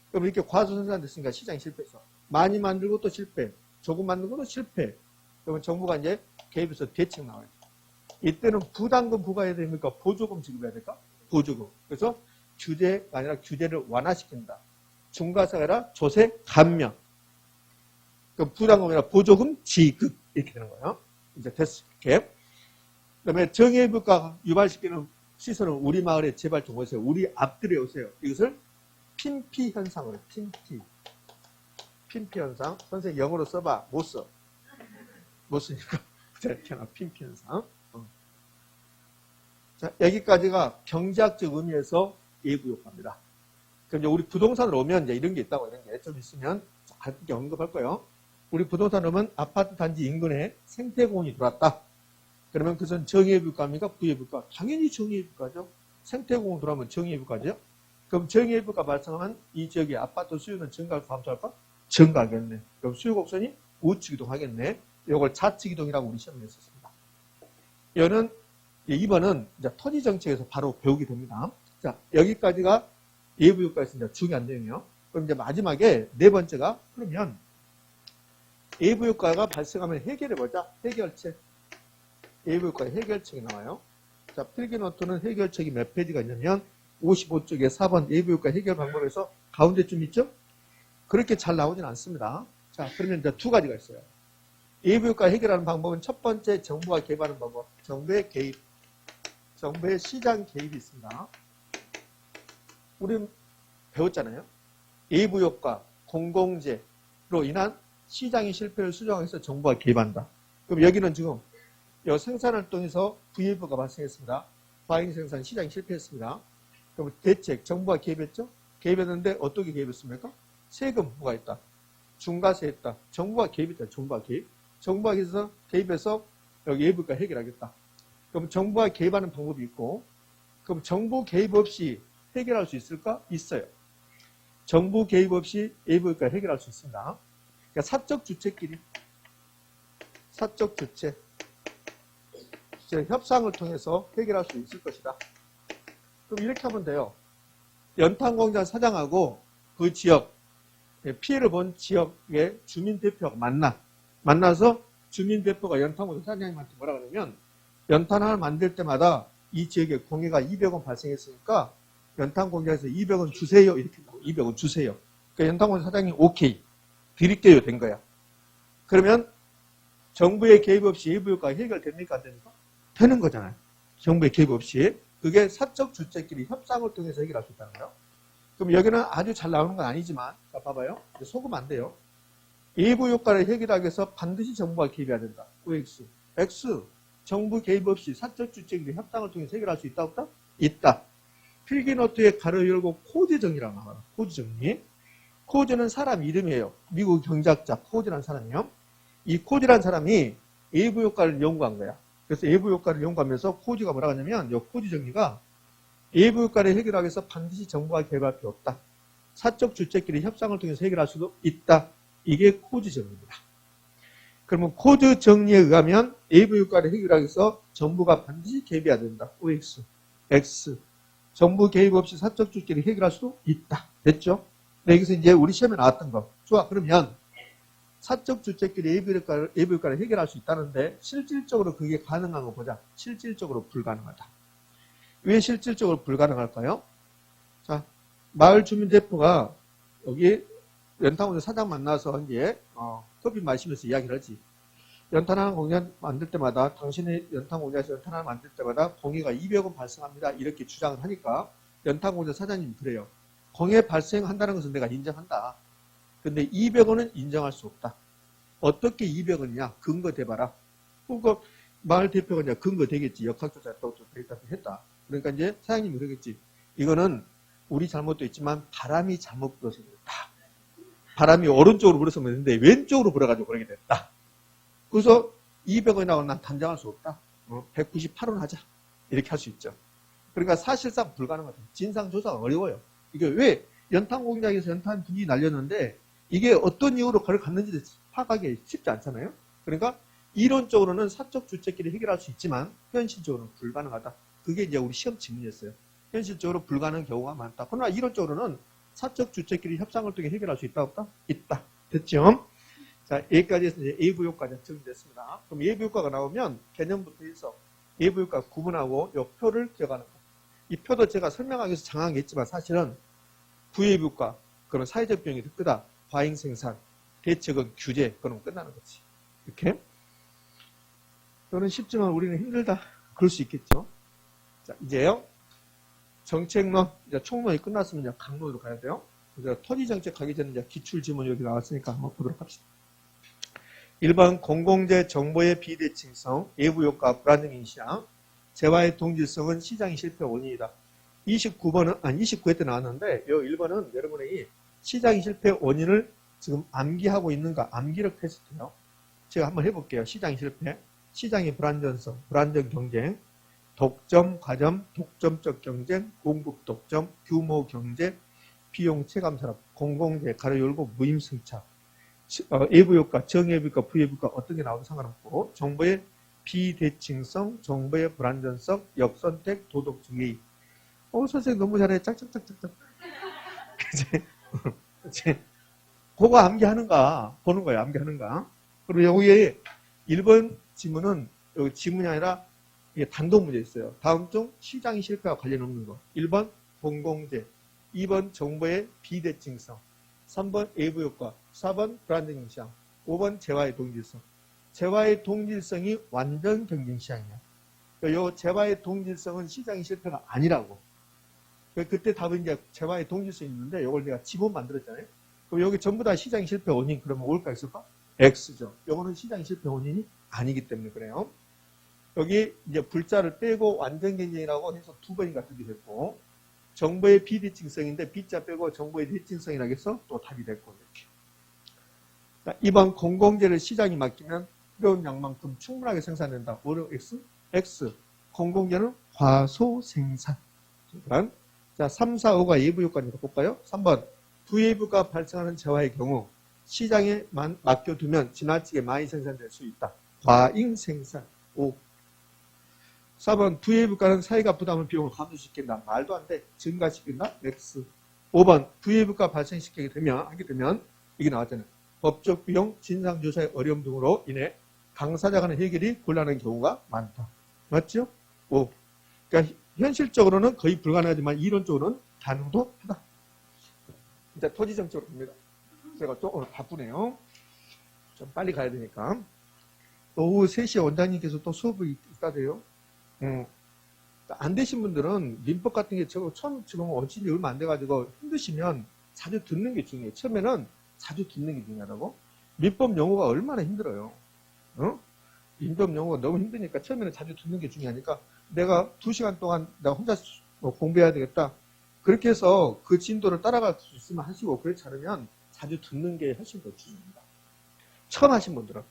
그럼 이렇게 과소 생산됐으니까 시장이 실패했어. 많이 만들고 또 실패. 조금 만들고 또 실패. 그러면 정부가 이제 개입해서 대책 나와요. 이때는 부담금 부과해야 됩니까? 보조금 지급해야 될까? 보조금. 그래서 규제가 아니라 규제를 완화시킨다. 중과세가 아니라 조세 감면. 그럼 부담금이나 보조금 지급. 이렇게 되는 거예요. 이제 됐어. 이렇게. 그 다음에 정의비가 유발시키는 시설은 우리 마을에 제발 좀 오세요. 우리 앞들에 오세요. 이것을 핀피 현상으로 해요. 핀피 현상. 선생님 영어로 써봐. 못 써. 못 쓰니까. 이렇게 나 핀피 현상. 자, 여기까지가 경제학적 의미에서 예구효과입니다. 그럼 이제 우리 부동산으로 오면 이제 이런 게 있다고, 이런 게 좀 있으면 가볍게 언급할 거예요. 우리 부동산으로 오면 아파트 단지 인근에 생태공원이 들어왔다. 그러면 그것은 정의해볼까입니까? 부의해볼까? 당연히 정의해볼까죠. 생태공원 들어가면 정의해볼까죠. 그럼 정의해볼까 발생하면 이 지역의 아파트 수요는 증가할까 감소할까? 증가하겠네. 그럼 수요 곡선이 우측 이동하겠네. 이걸 좌측 이동이라고 우리 시험에 했었습니다. 이거는 2번은 이제 토지 정책에서 바로 배우게 됩니다. 자, 여기까지가 예부 효과였습니다. 중요한 내용이요. 그럼 이제 마지막에 네 번째가 그러면 예부 효과가 발생하면 해결해보자. 해결책. 예부 효과의 해결책이 나와요. 자, 필기노트는 해결책이 몇 페이지가 있냐면 55쪽에 4번 예부 효과 해결 방법에서 가운데쯤 있죠? 그렇게 잘 나오진 않습니다. 자, 그러면 이제 두 가지가 있어요. 예부 효과 해결하는 방법은 첫 번째 정부가 개입하는 방법. 정부의 개입. 정부의 시장 개입이 있습니다. 우리는 배웠잖아요. 예부 효과, 공공재로 인한 시장의 실패를 수정해서 정부가 개입한다. 그럼 여기는 지금 생산활동에서 부예부가 발생했습니다. 과잉 생산 시장이 실패했습니다. 그럼 대책, 정부가 개입했죠? 개입했는데 어떻게 개입했습니까? 세금 부과 했다. 중과세 했다. 정부가 개입했다. 정부가 개입. 정부가 개입해서 여기 예부가 해결하겠다. 그럼 정부가 개입하는 방법이 있고, 그럼 정부 개입 없이 해결할 수 있을까? 있어요. 정부 개입 없이 예부가 해결할 수 있습니다. 그러니까 사적 주체끼리, 사적 주체, 협상을 통해서 해결할 수 있을 것이다. 그럼 이렇게 하면 돼요. 연탄공장 사장하고 그 지역, 피해를 본 지역의 주민대표가 만나서 주민대표가 연탄공장 사장님한테 뭐라 그러면 연탄 하나 만들 때마다 이 지역에 공해가 200원 발생했으니까 연탄공장에서 200원 주세요. 이렇게 200원 주세요. 그러니까 연탄공장 사장님 오케이 드릴게요 된 거야. 그러면 정부의 개입 없이 예부효과가 해결됩니까? 안 됩니까? 되는 거잖아요. 정부의 개입 없이. 그게 사적 주체끼리 협상을 통해서 해결할 수 있다는 거예요. 그럼 여기는 아주 잘 나오는 건 아니지만, 자, 봐봐요. 속으면 안 돼요. 예부 효과를 해결하기 위해서 반드시 정부가 개입해야 된다. OX. X. 정부 개입 없이 사적 주체끼리 협상을 통해서 해결할 수 있다, 없다? 있다. 필기노트에 가로 열고 코즈 정의라고 나와요. 코즈 정의. 코즈는 사람 이름이에요. 미국 경제학자 코즈라는 사람이요. 이 코즈라는 사람이 예부 효과를 연구한 거야. 그래서 예부 효과를 연구하면서 코즈가 뭐라고 하냐면, 이 코즈 정의가 예부 효과를 해결하기 위해서 반드시 정부가 개입할 필요 없다. 사적 주체끼리 협상을 통해서 해결할 수도 있다. 이게 코즈 정의입니다. 그러면 코즈 정의에 의하면 예부 효과를 해결하기 위해서 정부가 반드시 개입해야 된다. OX, X. 정부 개입 없이 사적 주체끼리 해결할 수도 있다. 됐죠? 네, 여기서 이제 우리 시험에 나왔던 거. 좋아. 그러면 사적 주체끼리 예부 효과를 해결할 수 있다는데 실질적으로 그게 가능한 거 보자. 실질적으로 불가능하다. 왜 실질적으로 불가능할까요? 자, 마을 주민 대표가 여기 연탄공장 사장 만나서 이제 커피 마시면서 이야기를 하지. 연탄 하나 공장 만들 때마다 당신의 연탄공장에서 연탄 하나 만들 때마다 공해가 200원 발생합니다. 이렇게 주장을 하니까 연탄공장 사장님이 그래요. 공해 발생한다는 것은 내가 인정한다. 근데 200원은 인정할 수 없다. 어떻게 200원이냐? 근거 대봐라. 그거 마을 대표가 이제 근거 되겠지. 역학조사 했다. 그러니까 이제 사장님이 그러겠지. 이거는 우리 잘못도 있지만 바람이 잘못 불어서 그랬다. 바람이 오른쪽으로 불어서 그랬는데 왼쪽으로 불어가지고 그러게 됐다. 그래서 200원이 나오면 난 단정할 수 없다. 198원 하자. 이렇게 할 수 있죠. 그러니까 사실상 불가능하다. 진상조사가 어려워요. 이게 왜 연탄 공장에서 연탄 분이 날렸는데 이게 어떤 이유로 그걸 갔는지 파악하기 쉽지 않잖아요. 그러니까 이론적으로는 사적 주체끼리 해결할 수 있지만 현실적으로는 불가능하다. 그게 이제 우리 시험 지문이었어요. 현실적으로 불가능한 경우가 많다. 그러나 이론적으로는 사적 주체끼리 협상을 통해 해결할 수 있다, 없다? 있다. 됐죠? 자, 여기까지 해서 이제 예부 효과가 정리됐습니다. 그럼 예부 효과가 나오면 개념부터 해서 예부 효과 구분하고 이 표를 기억하는 거. 이 표도 제가 설명하기 위해서 장한 게 있지만 사실은 부예부 효과, 그런 사회적 비용이 더 크다. 과잉 생산, 대책은 규제, 그러면 끝나는 거지. 이렇게. 저는 쉽지만 우리는 힘들다. 그럴 수 있겠죠. 자, 이제요. 정책론, 이제 총론이 끝났으면 이제 강론으로 가야 돼요. 이제 토지정책 가기 전에 이제 기출지문이 여기 나왔으니까 한번 보도록 합시다. 1번 공공재 정보의 비대칭성, 예부효과 불안정인시장, 재화의 동질성은 시장의 실패 원인이다. 29회 때 나왔는데, 이 1번은 여러분이 시장의 실패 원인을 지금 암기하고 있는가, 암기력 테스트예요. 제가 한번 해볼게요. 시장의 실패. 시장의 불안전성, 불안전 경쟁, 독점, 과점, 독점적 경쟁, 공급 독점, 규모 경제, 비용 체감 산업, 공공재, 가로 열고 무임승차, 외부 효과, 정외부 효과, 부외부 효과 어떤 게 나와도 상관없고 정보의 비대칭성, 정보의 불안전성, 역선택, 도덕 중의. 선생님 너무 잘해. 짝짝짝짝짝. 그치? 그거 암기하는가 보는 거예요. 암기하는가. 그리고 여기에 1번 지문은 여기 지문이 아니라 이게 단독 문제 있어요. 다음 중 시장의 실패와 관련 없는 거. 1번 공공재, 2번 정보의 비대칭성, 3번 외부 효과, 4번 불안정 시장, 5번 재화의 동질성. 재화의 동질성이 완전 경쟁 시장이야. 요 재화의 동질성은 시장의 실패가 아니라고. 그때 답은 이제 재화의 동질성이 있는데 이걸 내가 지문 만들었잖아요. 그럼 여기 전부 다 시장의 실패 원인 그러면 올까 있을까? X죠. 요거는 시장의 실패 원인이 아니기 때문에 그래요. 여기 이제 불자를 빼고 완전 경쟁이라고 해서 2번인가 답이 됐고, 정보의 비대칭성인데 B자 빼고 정보의 대칭성이라고 해서 또 답이 됐고, 이렇게. 자, 2번 공공재를 시장이 맡기면 필요한 양만큼 충분하게 생산된다. 뭐로 X? X. 공공재는 과소 생산. 자, 3, 4, 5가 예부 효과니까 볼까요? 3번. 부예부가 발생하는 재화의 경우 시장에 맡겨두면 지나치게 많이 생산될 수 있다. 과잉 생산. 5. 4번. 부예부가는 사회가 부담한 비용을 감소시킨다. 말도 안 돼. 증가시킨다. X. 5번. 부예부가 발생시키게 되면, 하게 되면, 이게 나왔잖아요. 법적 비용, 진상조사의 어려움 등으로 인해 당사자 간의 해결이 곤란한 경우가 많다. 맞죠? 5. 그러니까 현실적으로는 거의 불가능하지만 이론적으로는 가능도하다. 이제 토지정책으로 갑니다. 제가 또 오늘 바쁘네요. 좀 빨리 가야 되니까. 오후 3시에 원장님께서 또 수업이 있다대요. 안 되신 분들은 민법 같은 게 처음 지금 어찌지 얼마 안 돼가지고 힘드시면 자주 듣는 게 중요해요. 처음에는 자주 듣는 게 중요하다고. 민법 용어가 얼마나 힘들어요. 민법 용어가 너무 힘드니까 처음에는 자주 듣는 게 중요하니까 내가 2시간 동안 내가 혼자 공부해야 되겠다. 그렇게 해서 그 진도를 따라갈 수 있으면 하시고 그렇지 않으면 자주 듣는 게 훨씬 더 중요합니다. 처음 하신 분들은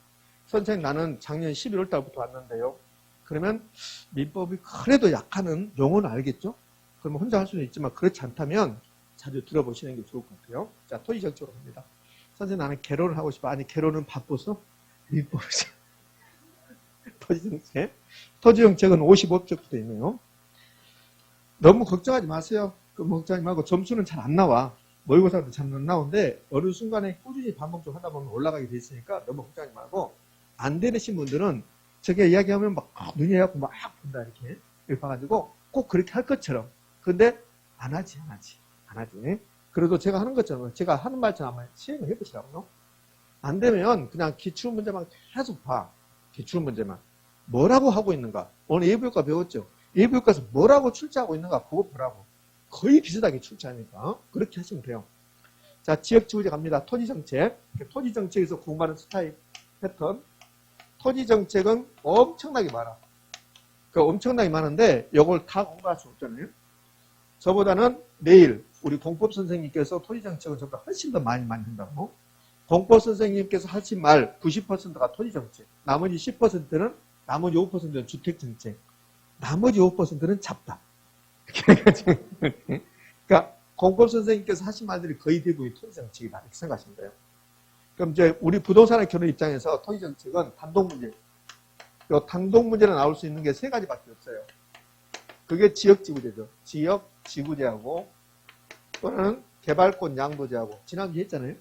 선생님 나는 작년 11월 달부터 왔는데요. 그러면 민법이 그래도 약하는 용어는 알겠죠? 그러면 혼자 할 수는 있지만 그렇지 않다면 자주 들어보시는 게 좋을 것 같아요. 자, 토지정책으로 갑니다. 선생님 나는 개론을 하고 싶어. 아니 개론은 바빠서 민법이 토지정책. 토지정책은 55쪽부터 있네요. 너무 걱정하지 마세요. 걱정하지 말고 점수는 잘 안 나와. 모의고사도 잘 안 나오는데 어느 순간에 꾸준히 반복적으로 하다 보면 올라가게 돼 있으니까 너무 걱정하지 말고 안 되신 분들은 저게 이야기하면 막 눈이 해갖고 막 본다 이렇게 봐가지고 꼭 그렇게 할 것처럼. 근데 안 하지. 그래도 제가 하는 것처럼 제가 하는 말처럼 한번 시행을 해보시라고요. 안 되면 그냥 기출 문제만 계속 봐. 기출 문제만. 뭐라고 하고 있는가. 오늘 예부효과 배웠죠. 예부효과에서 뭐라고 출제하고 있는가 그거 보라고. 거의 비슷하게 출제하니까 그렇게 하시면 돼요. 자, 지역지구제 갑니다. 토지정책. 토지정책에서 공부하는 스타일 패턴. 토지정책은 엄청나게 많아. 엄청나게 많은데 이걸 다 공부할 수 없잖아요. 저보다는 내일 우리 공법 선생님께서 토지정책은 저보다 훨씬 더 많이 한다고. 공법 선생님께서 하신 말 90%가 토지정책. 나머지 10%는 나머지 5%는 주택정책. 나머지 5%는 잡다. 그러니까 공법 선생님께서 하신 말들이 거의 대부분이 토지정책이다 이렇게 생각하시면 돼요. 그럼 이제 우리 부동산의 결혼 입장에서 토지정책은 단독문제. 이 단독문제로 나올 수 있는 게 3가지밖에 없어요. 그게 지역지구제죠. 지역지구제하고 또는 개발권 양도제하고 지난주에 했잖아요.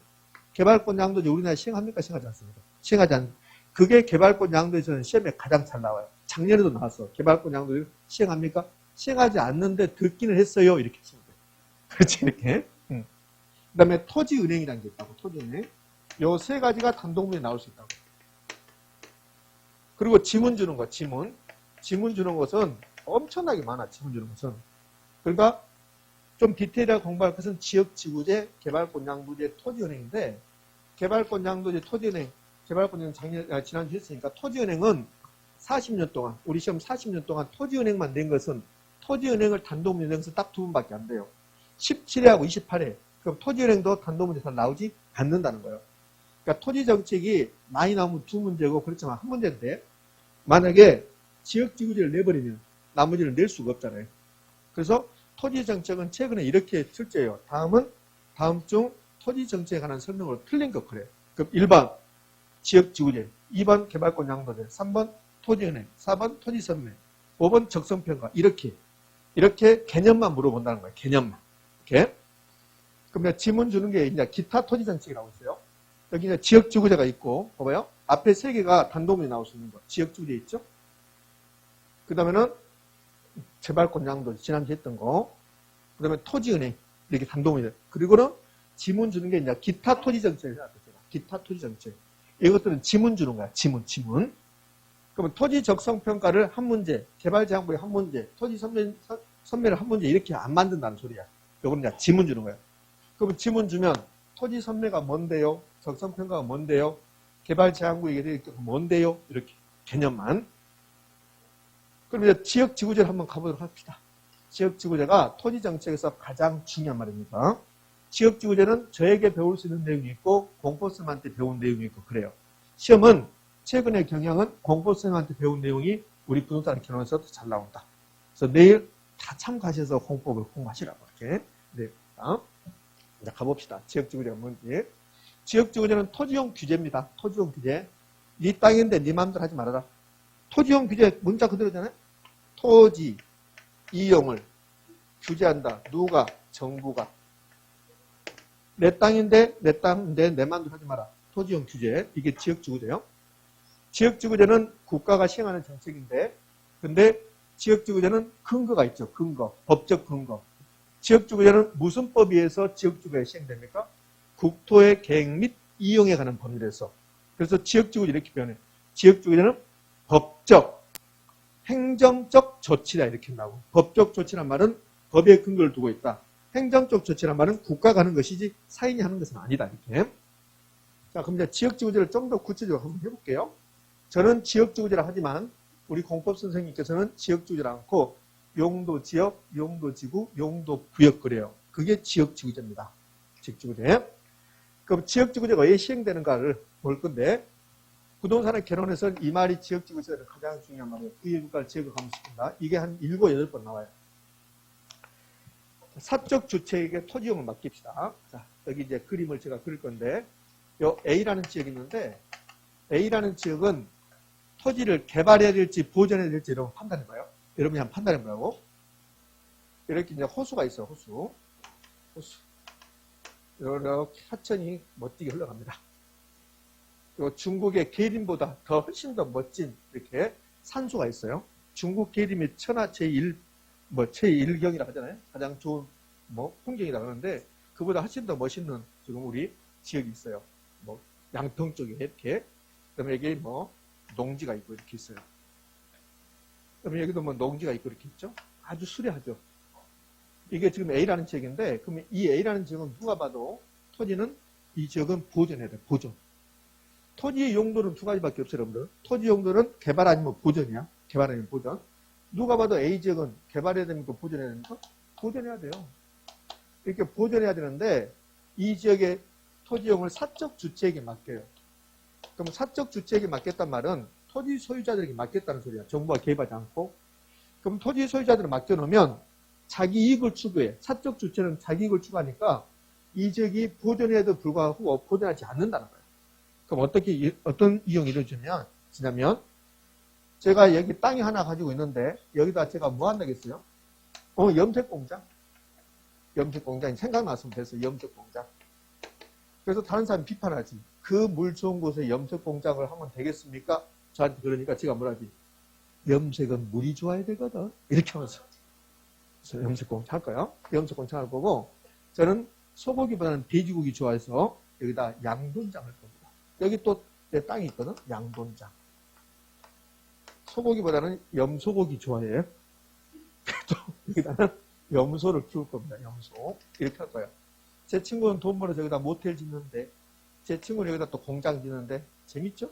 개발권 양도제 우리나라에 시행합니까? 시행하지 않습니까? 시행하지 않습니다. 그게 개발권 양도제에서는 시험에 가장 잘 나와요. 작년에도 나왔어. 개발권 양도제 시행합니까? 시행하지 않는데 듣기는 했어요. 이렇게 치면 돼요. 그렇지 이렇게. 그 다음에 토지은행이라는 게 있다고. 토지은행. 요 3가지가 단독문제에 나올 수 있다고. 그리고 지문 주는 거. 지문 주는 것은 엄청나게 많아. 지문 주는 것은. 그러니까 좀 디테일하게 공부할 것은 지역지구제, 개발권 양도제, 토지은행인데 개발권 양도제, 토지은행, 개발권 양도 지난주에 했으니까 토지은행은 40년 동안 우리 시험 40년 동안 토지은행만 낸 것은 토지은행을 단독문제 낸 것은 딱 2번밖에 안 돼요. 17회하고 28회. 그럼 토지은행도 단독문제 잘 나오지 않는다는 거예요. 그러니까 토지정책이 많이 나오면 2문제고 그렇지만 1문제인데 만약에 지역지구제를 내버리면 나머지를 낼 수가 없잖아요. 그래서 토지정책은 최근에 이렇게 출제해요. 다음 중 토지정책에 관한 설명으로 틀린 것 그래요. 그럼 1번 지역지구제, 2번 개발권 양도제, 3번 토지은행, 4번 토지선매, 5번 적성평가 이렇게 개념만 물어본다는 거예요. 개념만. 이렇게. 그러면 지문 주는 게 이제 기타 토지정책이라고 있어요. 여기 이제 지역지구제가 있고, 봐봐요. 앞에 세 개가 단독으로 나올 수 있는 거. 지역지구제 있죠? 그 다음에는 개발권 양도, 지난주에 했던 거. 그 다음에 토지은행, 이렇게 단독으로. 그리고는 지문 주는 게 이제 기타 토지정책이라고 했어요. 기타 토지정책. 이것들은 지문 주는 거야. 지문. 그러면 토지 적성평가를 한 문제, 개발제한부에 한 문제, 토지 선매를 한 문제 이렇게 안 만든다는 소리야. 이거는 이제 지문 주는 거야. 그러면 지문 주면 토지 선매가 뭔데요? 적성평가가 뭔데요? 개발제한구에게 뭔데요? 이렇게 개념만. 그럼 이제 지역지구제를 한번 가보도록 합시다. 지역지구제가 토지정책에서 가장 중요한 말입니다. 지역지구제는 저에게 배울 수 있는 내용이 있고 공포쌤한테 배운 내용이 있고 그래요. 시험은 최근의 경향은 공포쌤한테 배운 내용이 우리 부동산 경영에서도 잘 나온다. 그래서 내일 다 참가하셔서 공법을 공부하시라고 이렇게. 네. 자, 가봅시다. 지역지구제가 뭔지. 지역지구제는 토지용 규제입니다. 토지용 규제. 네 땅인데 네 마음대로 하지 말아라. 토지용 규제 문자 그대로잖아요. 토지 이용을 규제한다. 누가? 정부가. 내 땅인데 내 땅인데 내 마음대로 하지 마라. 토지용 규제. 이게 지역지구제요. 지역지구제는 국가가 시행하는 정책인데 근데 지역지구제는 근거가 있죠. 근거. 법적 근거. 지역지구제는 무슨 법에 의해서 지역지구제가 시행됩니까? 국토의 계획 및 이용에 관한 법률에서. 그래서 지역지구제 이렇게 표현해요. 지역지구제는 법적, 행정적 조치다 이렇게 나오고 법적 조치란 말은 법의 근거를 두고 있다. 행정적 조치란 말은 국가가 하는 것이지 사인이 하는 것은 아니다. 이렇게. 자, 그럼 이제 지역지구제를 좀 더 구체적으로 한번 해볼게요. 저는 지역지구제라 하지만 우리 공법 선생님께서는 지역지구제를 않고 용도지역, 용도지구, 용도구역 그래요. 그게 지역지구제입니다. 지역지구제. 그럼 지역지구제가 왜 시행되는가를 볼 건데 부동산의 개론에서는 이 말이 지역지구제는 가장 중요한 말이에요. 구역국가를 지역을 가면 싶습니다. 이게 한 7, 8번 나와요. 사적 주체에게 토지용을 맡깁시다. 자, 여기 이제 그림을 제가 그릴 건데 요 A라는 지역이 있는데 A라는 지역은 토지를 개발해야 될지 보존해야 될지 이런 거 판단해봐요. 여러분이 한번 판단해보라고. 이렇게 이제 호수가 있어요. 호수. 이렇게 하천이 멋지게 흘러갑니다. 그리고 중국의 계림보다 훨씬 더 멋진 이렇게 산수가 있어요. 중국 계림이 천하 제1경이라고 하잖아요. 가장 좋은 풍경이라고 하는데 그보다 훨씬 더 멋있는 지금 우리 지역이 있어요. 양평 쪽에 이렇게. 그다음에 여기 농지가 있고 이렇게 있어요. 그다음에 여기도 농지가 있고 이렇게 있죠. 아주 수려하죠. 이게 지금 A라는 지역인데 그러면 이 A라는 지역은 누가 봐도 토지는 이 지역은 보존해야 돼. 보존. 토지의 용도는 두 가지밖에 없어요. 여러분들. 토지 용도는 개발 아니면 보존이야. 개발 아니면 보존. 누가 봐도 A 지역은 개발해야 됩니까? 보존해야 됩니까? 보존해야 돼요. 이렇게 보존해야 되는데 이 지역의 토지용을 사적 주체에게 맡겨요. 그럼 사적 주체에게 맡겼단 말은 토지 소유자들에게 맡겼다는 소리야. 정부가 개입하지 않고. 그럼 토지 소유자들을 맡겨놓으면 자기 이익을 추구해. 사적 주체는 자기 이익을 추구하니까 이 지역이 보존해도 불구하고 보존하지 않는다는 거예요. 그럼 어떤 이용이 이루어지냐면 제가 여기 땅이 하나 가지고 있는데 여기다 제가 뭐 한다겠어요? 염색공장. 염색공장이 생각났으면 됐어요. 염색공장. 그래서 다른 사람이 비판하지. 그 물 좋은 곳에 염색공장을 하면 되겠습니까? 저한테 그러니까 제가 뭐라지? 염색은 물이 좋아야 되거든. 이렇게 하면서 그래서 염색공장 할 거예요. 염색공장 할 거고 저는 소고기보다는 돼지고기 좋아해서 여기다 양돈장 할 겁니다. 여기 또 내 땅이 있거든. 양돈장. 소고기보다는 염소고기 좋아해요. 또 여기다는 염소를 키울 겁니다. 염소. 이렇게 할 거예요. 제 친구는 돈 벌어서 여기다 모텔 짓는데 제 친구는 여기다 또 공장 짓는데 재밌죠?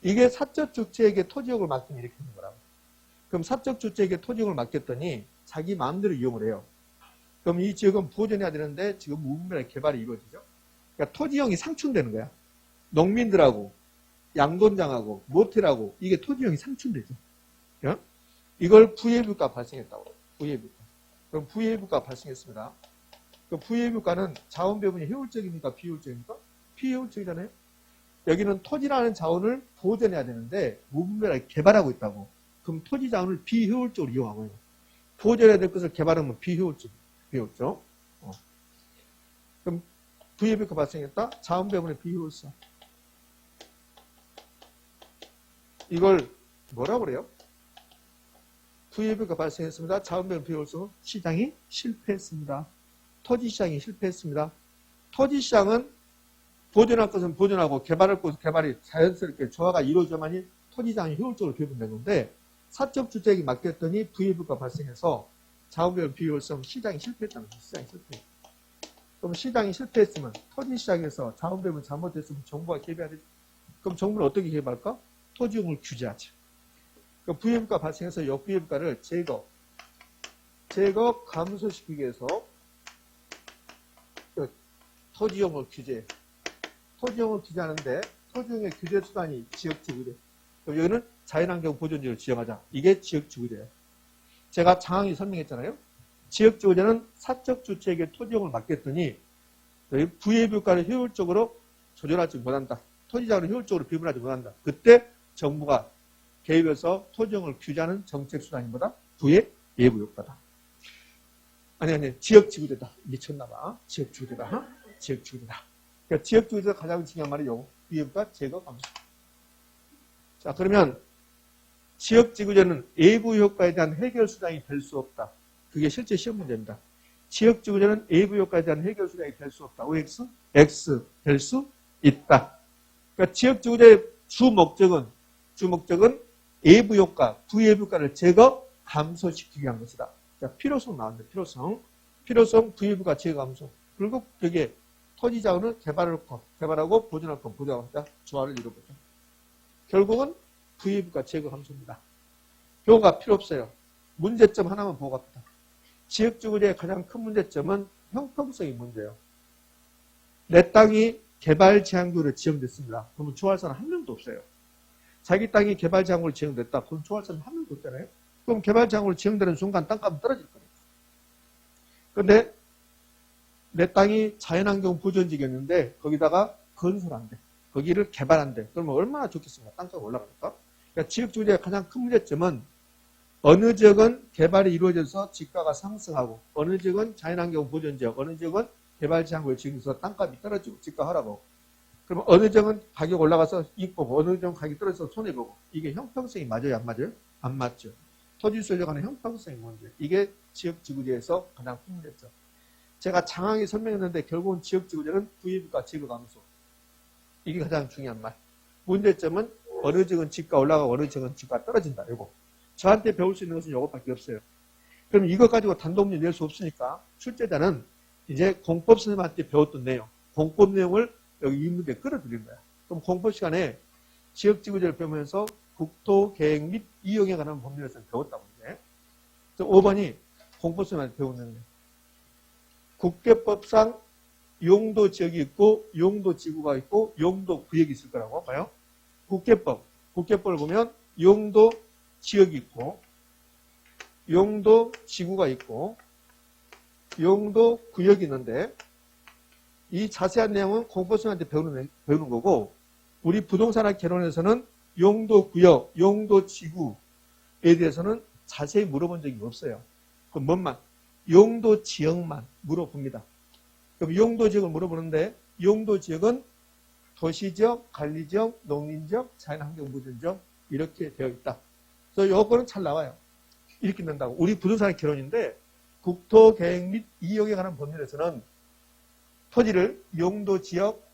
이게 사적 주체에게 토지용을 맡기면 이렇게 하는 거라고. 그럼 사적 주체에게 토지용을 맡겼더니 자기 마음대로 이용을 해요. 그럼 이 지역은 보존해야 되는데 지금 무분별한 개발이 이루어지죠. 그러니까 토지용이 상충되는 거야. 농민들하고 양돈장하고 모텔하고 이게 토지형이 상충되죠. 예? 이걸 VAB가 발생했다고. VAB가. 그럼 VAB가 발생했습니다. 그 VAB가는 자원 배분이 효율적입니까? 비효율적입니까? 비효율적이잖아요. 여기는 토지라는 자원을 보존해야 되는데 무분별하게 개발하고 있다고. 그럼 토지 자원을 비효율적으로 이용하고요. 보존해야 될 것을 개발하면 비효율적. 그럼 VAB가 발생했다? 자원 배분의 비효율성. 이걸 뭐라고 그래요? VAB가 발생했습니다. 자원 배분 비효율성. 시장이 실패했습니다. 토지 시장이 실패했습니다. 토지 시장은 보존할 것은 보존하고 개발할 것은 개발이 자연스럽게 조화가 이루어져야만이 토지 자원이 효율적으로 배분된 건데 사적주택이 맡겼더니 VAB가 발생해서 자원 배분 비효율성 시장이 실패했다는 거죠. 시장이 실패. 그럼 시장이 실패했으면 토지 시장에서 자원 배분 잘못됐으면 정부가 개입해야 되죠. 그럼 정부는 어떻게 개입할까? 토지용을 규제하죠. 그럼 VAB가 발생해서 이 VAB가를 제거 감소시키기 위해서 토지용을 규제. 토지용을 규제하는데 토지용의 규제 수단이 지역지구제. 여기는 자연환경 보존지를 지정하자. 이게 지역지구제예요. 제가 장항이 설명했잖아요. 지역지구제는 사적주택의 토지용을 맡겼더니 VAB가를 효율적으로 조절하지 못한다. 토지자원을 효율적으로 배분하지 못한다. 그때 정부가 개입해서 토지용을 규제하는 정책 수단이 뭐다? VAB 효과다. 아니, 지역지구제다. 미쳤나봐. 지역지구제다. 지역지구제다. 그러니까 지역지구제에서 가장 중요한 말이 요 VAB가 제거 감소. 자, 그러면 지역지구제는 외부 효과에 대한 해결 수단이 될 수 없다. 그게 실제 시험 문제입니다. 지역지구제는 외부 효과에 대한 해결 수단이 될 수 없다. OX, X 될 수 있다. 그러니까 지역지구제의 주 목적은 외부 효과, VAB가를 제거 감소시키기 위한 것이다. 자, 필요성 나왔는데 필요성 VAB가 제거 감소. 그리고 여기에 토지 자원을 개발하고 보존할 것, 보존하고 조화를 이루어보죠. 결국은 VAB가 제거 감소입니다. 요거가 필요 없어요. 문제점 하나만 보고 갑니다. 지역지구제의 가장 큰 문제점은 형평성이 문제예요. 내 땅이 개발 제한구로 지정됐습니다. 그러면 좋아할 사람 한 명도 없어요. 자기 땅이 개발 제한구로 지정됐다. 그럼 좋아할 사람 한 명도 없잖아요. 그럼 개발 제한구로 지정되는 순간 땅값은 떨어질 거예요. 그런데 내 땅이 자연환경 보존지였는데 거기다가 건설한대. 거기를 개발한대. 그러면 얼마나 좋겠습니까? 땅값이 올라가니까. 그러니까 지역지구제의 가장 큰 문제점은 어느 지역은 개발이 이루어져서 지가가 상승하고 어느 지역은 자연환경 보존지역, 어느 지역은 개발 제한구를 지으면서 땅값이 떨어지고 지가 하락하고 그러면 어느 지역은 가격 올라가서 이익 보고 어느 지역은 가격이 떨어져서 손해보고 이게 형평성이 맞아요? 안 맞아요? 안 맞죠. 토지 수요에 관한 형평성이 문제. 이게 지역지구제에서 가장 큰 문제점. 제가 장황히 설명했는데 결국은 지역지구제는 VAB가 제거 감소. 이게 가장 중요한 말. 문제점은 어느 지역은 지가 올라가고 어느 지역은 지가 떨어진다. 이거. 저한테 배울 수 있는 것은 이것밖에 없어요. 그럼 이거 가지고 단독문제 낼 수 없으니까 출제자는 이제 공법 선생님한테 배웠던 내용, 공법 내용을 여기 이 문제에 끌어들인 거야. 그럼 공법 시간에 지역지구제를 배우면서 국토, 계획 및 이용에 관한 법률에서 배웠다고 이제. 5번이 공법 선생님한테 배우는 거예요. 국계법상 용도 지역이 있고 용도 지구가 있고 용도 구역이 있을 거라고 봐요. 국계법을 보면 용도 지역이 있고 용도 지구가 있고 용도 구역이 있는데 이 자세한 내용은 공법생한테 배우는 거고 우리 부동산학 개론에서는 용도 구역, 용도 지구에 대해서는 자세히 물어본 적이 없어요. 그럼 뭔만? 용도 지역만 물어봅니다. 그럼 용도 지역을 물어보는데 용도 지역은 도시지역, 관리지역, 농림지역, 자연환경보존지역 이렇게 되어 있다. 그래서 요거는 잘 나와요. 이렇게 된다고. 우리 부동산의 개론인데 국토 계획 및 이용에 관한 법률에서는 토지를 용도지역,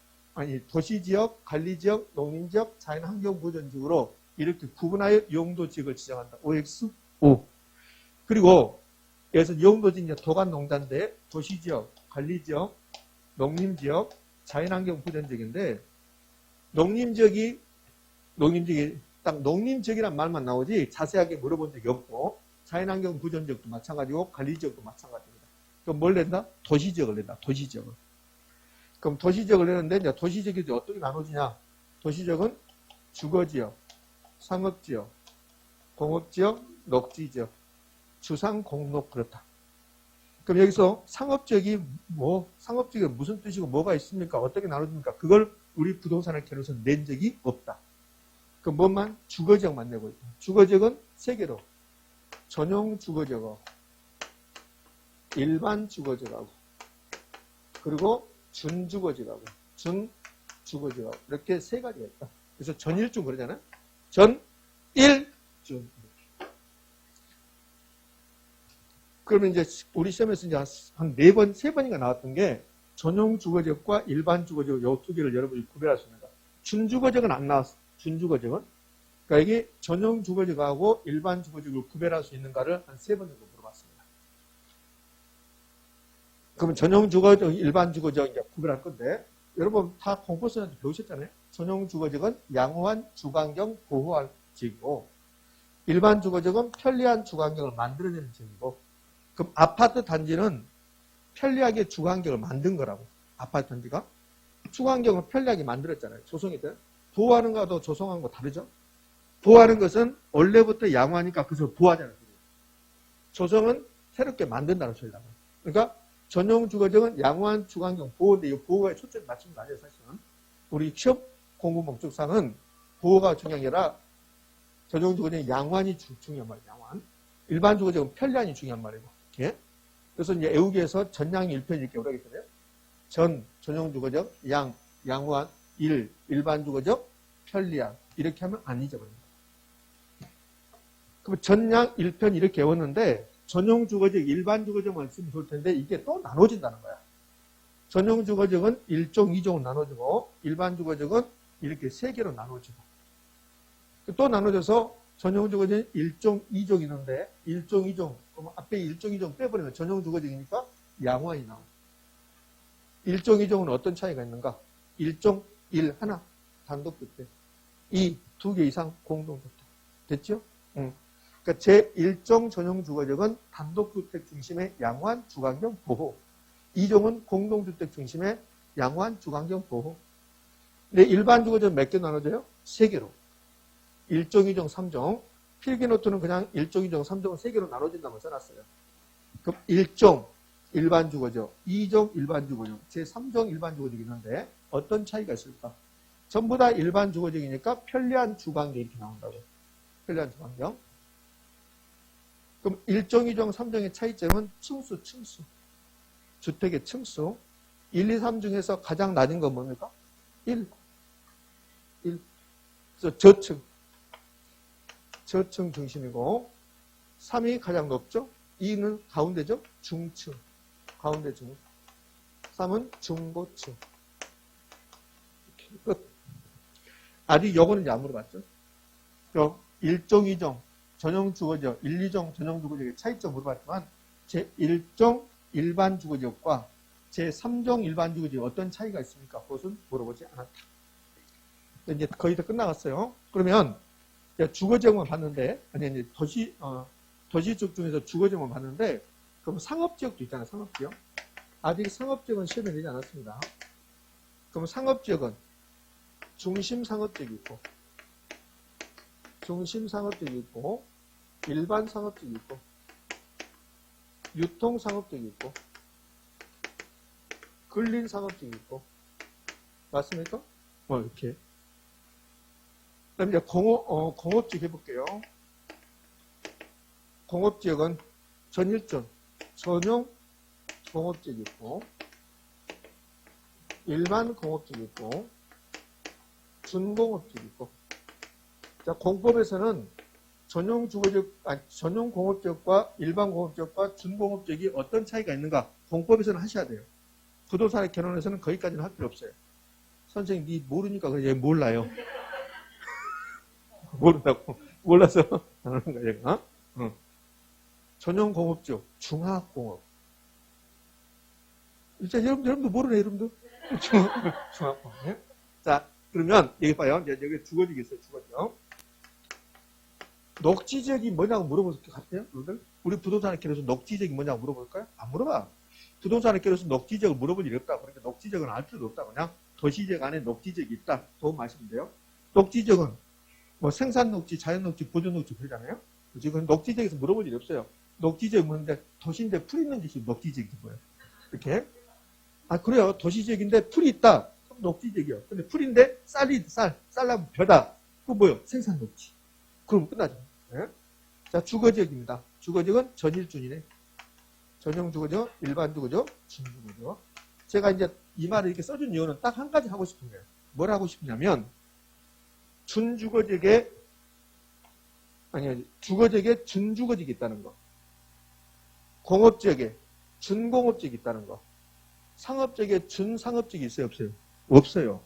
도시지역, 관리지역, 농림지역, 자연환경보존지역으로 이렇게 구분하여 용도지역을 지정한다. OX5. 그리고 여기서 용도지역이 도간농단대, 도시지역, 관리지역, 농림지역, 자연환경보존지역인데 농림지역이 딱 농림지역이란 말만 나오지 자세하게 물어본 적이 없고 자연환경보존지역도 마찬가지고 관리지역도 마찬가지입니다. 그럼 뭘 낸다? 도시지역을 낸다. 도시지역을. 그럼 도시지역을 내는데 이제 도시지역이 어떻게 나눠지냐? 도시지역은 주거지역, 상업지역, 공업지역, 녹지지역, 주상공록 그렇다. 그럼 여기서 상업지역이 상업지역이 무슨 뜻이고 뭐가 있습니까? 어떻게 나눠집니까? 그걸 우리 부동산을 개로서 낸 적이 없다. 그럼 뭐만? 주거지역만 내고 있다. 주거지역은 세 개로. 전용 주거지역하고, 일반 주거지역하고, 그리고 준주거지역하고, 준주거지역하고, 이렇게 세 가지가 있다. 그래서 전일중 그러잖아요. 전일중. 그러면 이제 우리 시험에서 이제 한 4번, 3번인가 나왔던 게 전용 주거지역과 일반 주거지역 요 두 개를 여러분이 구별할 수 있는 거. 준주거지역은 안 나왔어. 준주거지역은. 그러니까 이게 전용 주거지역하고 일반 주거지역을 구별할 수 있는가를 한 3번 정도 물어봤습니다. 그러면 전용 주거지역, 일반 주거지역 이제 구별할 건데 여러분 다 공포선한테 배우셨잖아요. 전용 주거지역은 양호한 주거환경 보호할 지역이고 일반 주거지역은 편리한 주거환경을 만들어내는 지역이고 그럼 아파트 단지는 편리하게 주거환경을 만든 거라고. 아파트 단지가 주거환경을 편리하게 만들었잖아요. 조성했잖아요. 보호하는 거하고 조성하는 거 다르죠. 보호하는 것은 원래부터 양호하니까 그래서 보호하잖아요. 조성은 새롭게 만든다는 소리라고. 그러니까 전용 주거지역은 양호한 주거환경 보호인데 이 보호에 초점이 맞춘 거 아니에요. 사실은 우리 취업 공부 목적상은 보호가 중요한 게 아니라 전용 주거지역은 양호한이 중요한 말이에요. 양호한. 일반 주거지역은 편리한이 중요한 말이고. 예? 그래서 이제 애우기에서 전양 1편 이렇게 오라겠잖아요. 전용 주거지역, 양호한, 일반 주거지역, 편리한. 이렇게 하면 안 잊어버립니다. 그럼 전양 1편 이렇게 외웠는데 전용 주거지역, 일반 주거지역만 쓰면 좋을 텐데 이게 또 나눠진다는 거야. 전용 주거지역은 1종, 2종으로 나눠지고 일반 주거지역은 이렇게 3개로 나눠지고 또 나눠져서 전용 주거지역은 1종, 2종 있는데 1종, 2종 그럼 앞에 1종, 2종 빼버리면 전용 주거지역이니까 양호한이 나옵니다. 1종, 2종은 어떤 차이가 있는가? 1종, 1, 하나 단독주택 2, 2개 이상 공동주택 됐죠? 그러니까 제1종 전용 주거지역은 단독주택 중심의 양호한 주거환경 보호 2종은 공동주택 중심의 양호한 주거환경 보호 근데 일반 주거지역은 몇 개 나눠져요? 3개로 1종, 2종, 3종 필기노트는 그냥 1종, 2종, 3종은 3개로 나눠진다고 써놨어요. 그럼 1종 일반 주거지역 2종 일반 주거지역 제3종 일반 주거지역이 있는데 어떤 차이가 있을까? 전부 다 일반 주거지역이니까 편리한 주거환경 이렇게 나온다고 편리한 주거환경 그럼 1종, 2종, 3종의 차이점은 층수 주택의 층수 1, 2, 3 중에서 가장 낮은 건 뭡니까? 1 그래서 저층 중심이고 3이 가장 높죠? 2는 가운데죠? 중층 가운데 중 3은 중고층 끝. 아직 요거는 이제 안 물어봤죠? 1종, 2종 전용 주거지역 1, 2종 전용 주거지역의 차이점 물어봤지만 제1종 일반 주거지역과 제3종 일반 주거지역 어떤 차이가 있습니까? 그것은 물어보지 않았다. 이제 거의 다 끝나갔어요. 그러면 주거지역만 봤는데 아니 도시지역 중에서 주거지역만 봤는데 그럼 상업지역도 있잖아요. 상업지역. 아직 상업지역은 시험에 내지 않았습니다. 그럼 상업지역은 중심 상업지역이 있고 일반 상업지역이 있고 유통 상업지역이 있고 근린 상업지역이 있고 맞습니까? 이렇게. 그다음 이제 공업지역 해볼게요. 공업지역은 전일종 전용 공업지역이 있고 일반 공업지역이 있고 준공업지역이 있고 자 공법에서는 전용 공업지역과 일반 공업지역과 준공업지역이 어떤 차이가 있는가 공법에서는 하셔야 돼요. 부동산의 개론에서는 거기까지는 할 필요 없어요. 선생님 니 모르니까 그래 얘 몰라요. 모른다고 몰라서 하는 거야. 전용 공업지역 중하공업 일단 여러분도 모르네 여러분도 중하공업 자 그러면 여기 봐요. 여기 주거지역이 있어요. 주거지역 녹지지역이 뭐냐고 물어볼 것 같아요? 여러분들? 우리 부동산에 끼려서 녹지지역이 뭐냐고 물어볼까요? 안 물어봐. 부동산에 끼려서 녹지지역을 물어볼 일이 없다. 그러니까 녹지지역은 알 필요도 없다. 그냥 도시지역 안에 녹지지역이 있다. 도움 마시면 돼요. 녹지지역은 뭐 생산 녹지, 자연 녹지, 보존 녹지 그러잖아요. 지금 녹지 지역에서 물어볼 일이 없어요. 녹지 지역 묻는데 도시인데 풀 있는 곳이 녹지 지역이 뭐예요? 이렇게. 아, 그래요. 도시 지역인데 풀이 있다. 녹지 지역이요. 근데 풀인데 쌀이 쌀나무 벼다. 그거 뭐예요? 생산 녹지. 그럼 끝나죠. 네? 자, 주거 지역입니다. 주거 지역은 전일준이네. 전용 주거죠, 일반 주거죠, 준주거죠. 제가 이제 이 말을 이렇게 써준 이유는 딱 한 가지 하고 싶은 거예요. 뭘 하고 싶냐면 준주거지역에 주거지역에 준주거지역이 있다는 거. 공업지역에 준공업지역이 있다는 거. 상업지역에 준상업지역이 있어요, 없어요? 없어요.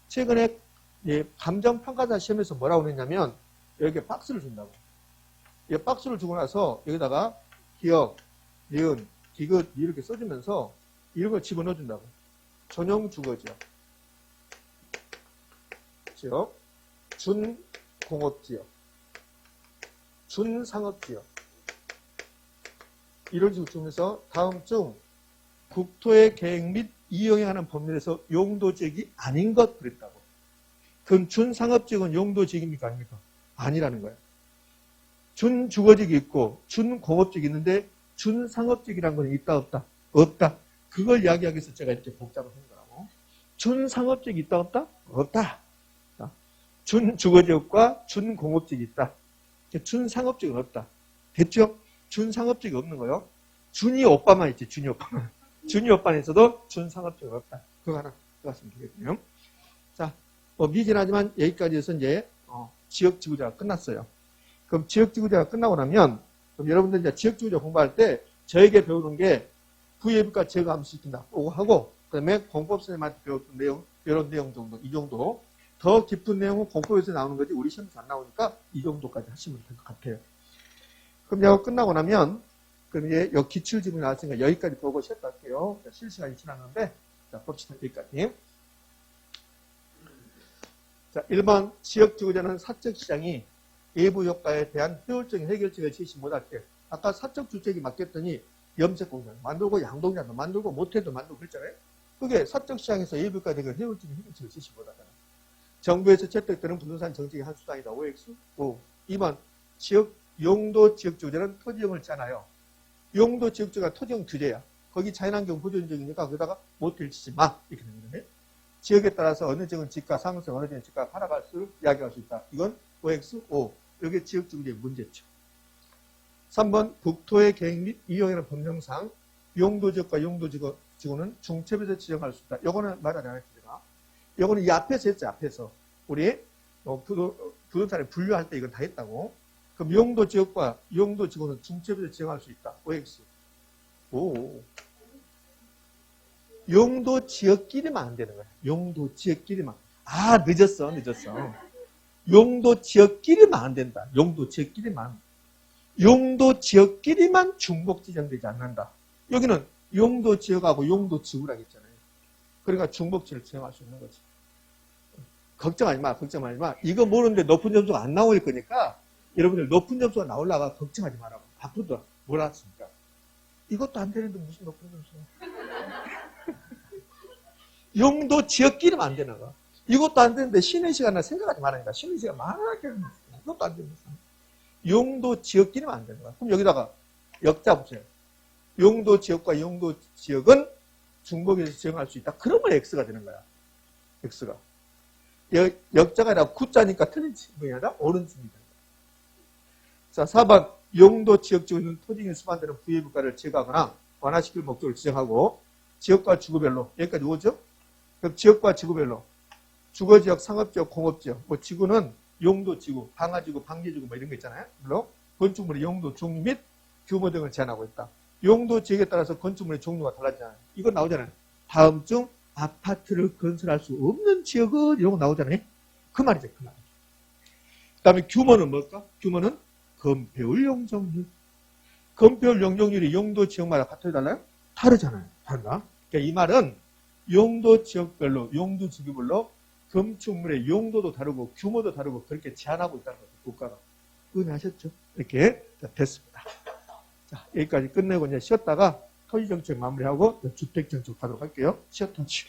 최근에 감정평가사 시험에서 뭐라고 그랬냐면 여기에 박스를 준다고. 이 박스를 주고 나서 여기다가 기억, 니은, 디귿 이렇게 써주면서 이런 걸 집어넣어준다고. 전용 주거지역, 지역, 준공업지역, 준상업지역 이런 식으로 주면서 다음 중 국토의 계획 및 이용에 관한 법률에서 용도지역이 아닌 것 그랬다고. 그럼 준상업지역은 용도지역입니까 아닙니까? 아니라는 거예요. 준주거지역이 있고 준공업지역이 있는데 준상업지역이라는 건 있다 없다? 없다. 그걸 이야기하기 위해서 제가 이렇게 복잡을 한 거라고. 준상업지역이 있다 없다? 없다. 준주거지역과 준공업지역이 있다. 준상업지역은 없다. 됐죠? 준상업지역이 없는 거요. 준이 오빠만 있지. 준이 오빠만. 준이 오빠는 있어도 준상업지역이 없다. 그거 하나 들어갔으면 되겠네요. 자, 미진하지만 여기까지 해서 이제 지역지구자가 끝났어요. 그럼 지역지구자가 끝나고 나면 그럼 여러분들 이제 지역지구자 공부할 때 저에게 배우는 게 부예비과 제거함수시킨다. 그거 하고 그다음에 공법 선생님한테 배웠던 내용 이런 내용 정도 이 정도 더 깊은 내용은 공법에서 나오는 거지 우리 시험에서 안 나오니까 이 정도까지 하시면 될 것 같아요. 그럼 이거 끝나고 나면 그럼 이제 여기 기출지문이 나왔으니까 여기까지 보고 쉬었다 할게요. 실시간이 지났는데 자 봅시다. 여기까지. 자 1번 지역지구자는 사적시장이 외부 효과에 대한 효율적인 해결책을 제시 못할 때 아까 사적 주택이 맡겼더니 염색공장 만들고 양동장도 만들고 모텔도 만들고 그랬잖아요. 그게 사적 시장에서 외부 효과에 대한 효율적인 해결책을 제시 못하잖아요. 정부에서 채택되는 부동산 정책의 한 수단이다. OX. 5. 2번 지역 용도 지역주제는 토지형을 짜나요. 용도 지역주가 토지형 규제야. 거기 자연환경 보존적이니까 거기다가 모텔 치지 마. 이렇게 되는 거예요. 지역에 따라서 어느 지역은 집가 상승, 어느 지역은 집가 하락할 수 이야기할 수 있다. 이건 OX. 5. 이게 지역주제의 문제죠. 3번 국토의 계획 및 이용이라는 법령상 용도지역과 용도지구는 중첩에서 지정할 수 있다. 요거는 말 안 했죠. 제가. 요거는 이 앞에서 했죠. 앞에서. 우리 부동산을 분류할 때 이건 다 했다고. 그럼 용도지역과 용도지구는 중첩에서 지정할 수 있다. OX. 오. 용도지역끼리만 안 되는 거야. 용도지역끼리만. 아, 늦었어. 용도지역끼리만 안 된다. 용도지역끼리만. 용도지역끼리만 중복 지정되지 않는다. 여기는 용도지역하고 용도지구라고 했잖아요. 그러니까 중복지를 지정할 수 있는 거지. 걱정하지 마. 이거 모르는데 높은 점수가 안 나올 거니까 여러분들 높은 점수가 나오려고 걱정하지 마라고. 앞으로 몰랐으니까. 이것도 안 되는데 무슨 높은 점수야. 용도지역끼리만 안 되는 거. 이것도 안 되는데 쉬는 시간을 생각하지 말라니까. 쉬는 시간 많게 하는 거야. 이것도 안 되는 거야. 용도지역끼리만 안 되는 거야. 그럼 여기다가 역자 보세요. 용도지역과 용도지역은 중복에서 지정할 수 있다. 그러면 X가 되는 거야. X가. 역자가 아니라 구자니까 틀린 지명이다. 옳은 지명이다. 자, 4번 용도지역지구는 토지인 수반되는 부의물가를 제거하거나 완화시킬 목적을 지정하고 지역과 지구별로 여기까지 오죠? 그럼 지역과 지구별로 주거지역, 상업지역, 공업지역 뭐 지구는 용도지구, 방화지구, 방제지구 뭐 이런 거 있잖아요. 물론 건축물의 용도, 종류 및 규모 등을 제한하고 있다. 용도 지역에 따라서 건축물의 종류가 달라지잖아요. 이거 나오잖아요. 다음 중 아파트를 건설할 수 없는 지역은 이런 거 나오잖아요. 그 말이죠. 그 말. 그 다음에 규모는 뭘까? 규모는 건폐율 용적률. 건폐율 용적률이 용도 지역마다 같아요? 달라요? 다르잖아요. 달라. 그러니까 이 말은 용도 지역별로, 용도 지구별로 건축물의 용도도 다르고 규모도 다르고 그렇게 제한하고 있다는 거죠. 국가가. 은하셨죠? 이렇게 됐습니다. 자, 여기까지 끝내고 이제 쉬었다가 토지정책 마무리하고 주택정책 가도록 할게요. 쉬었던 치.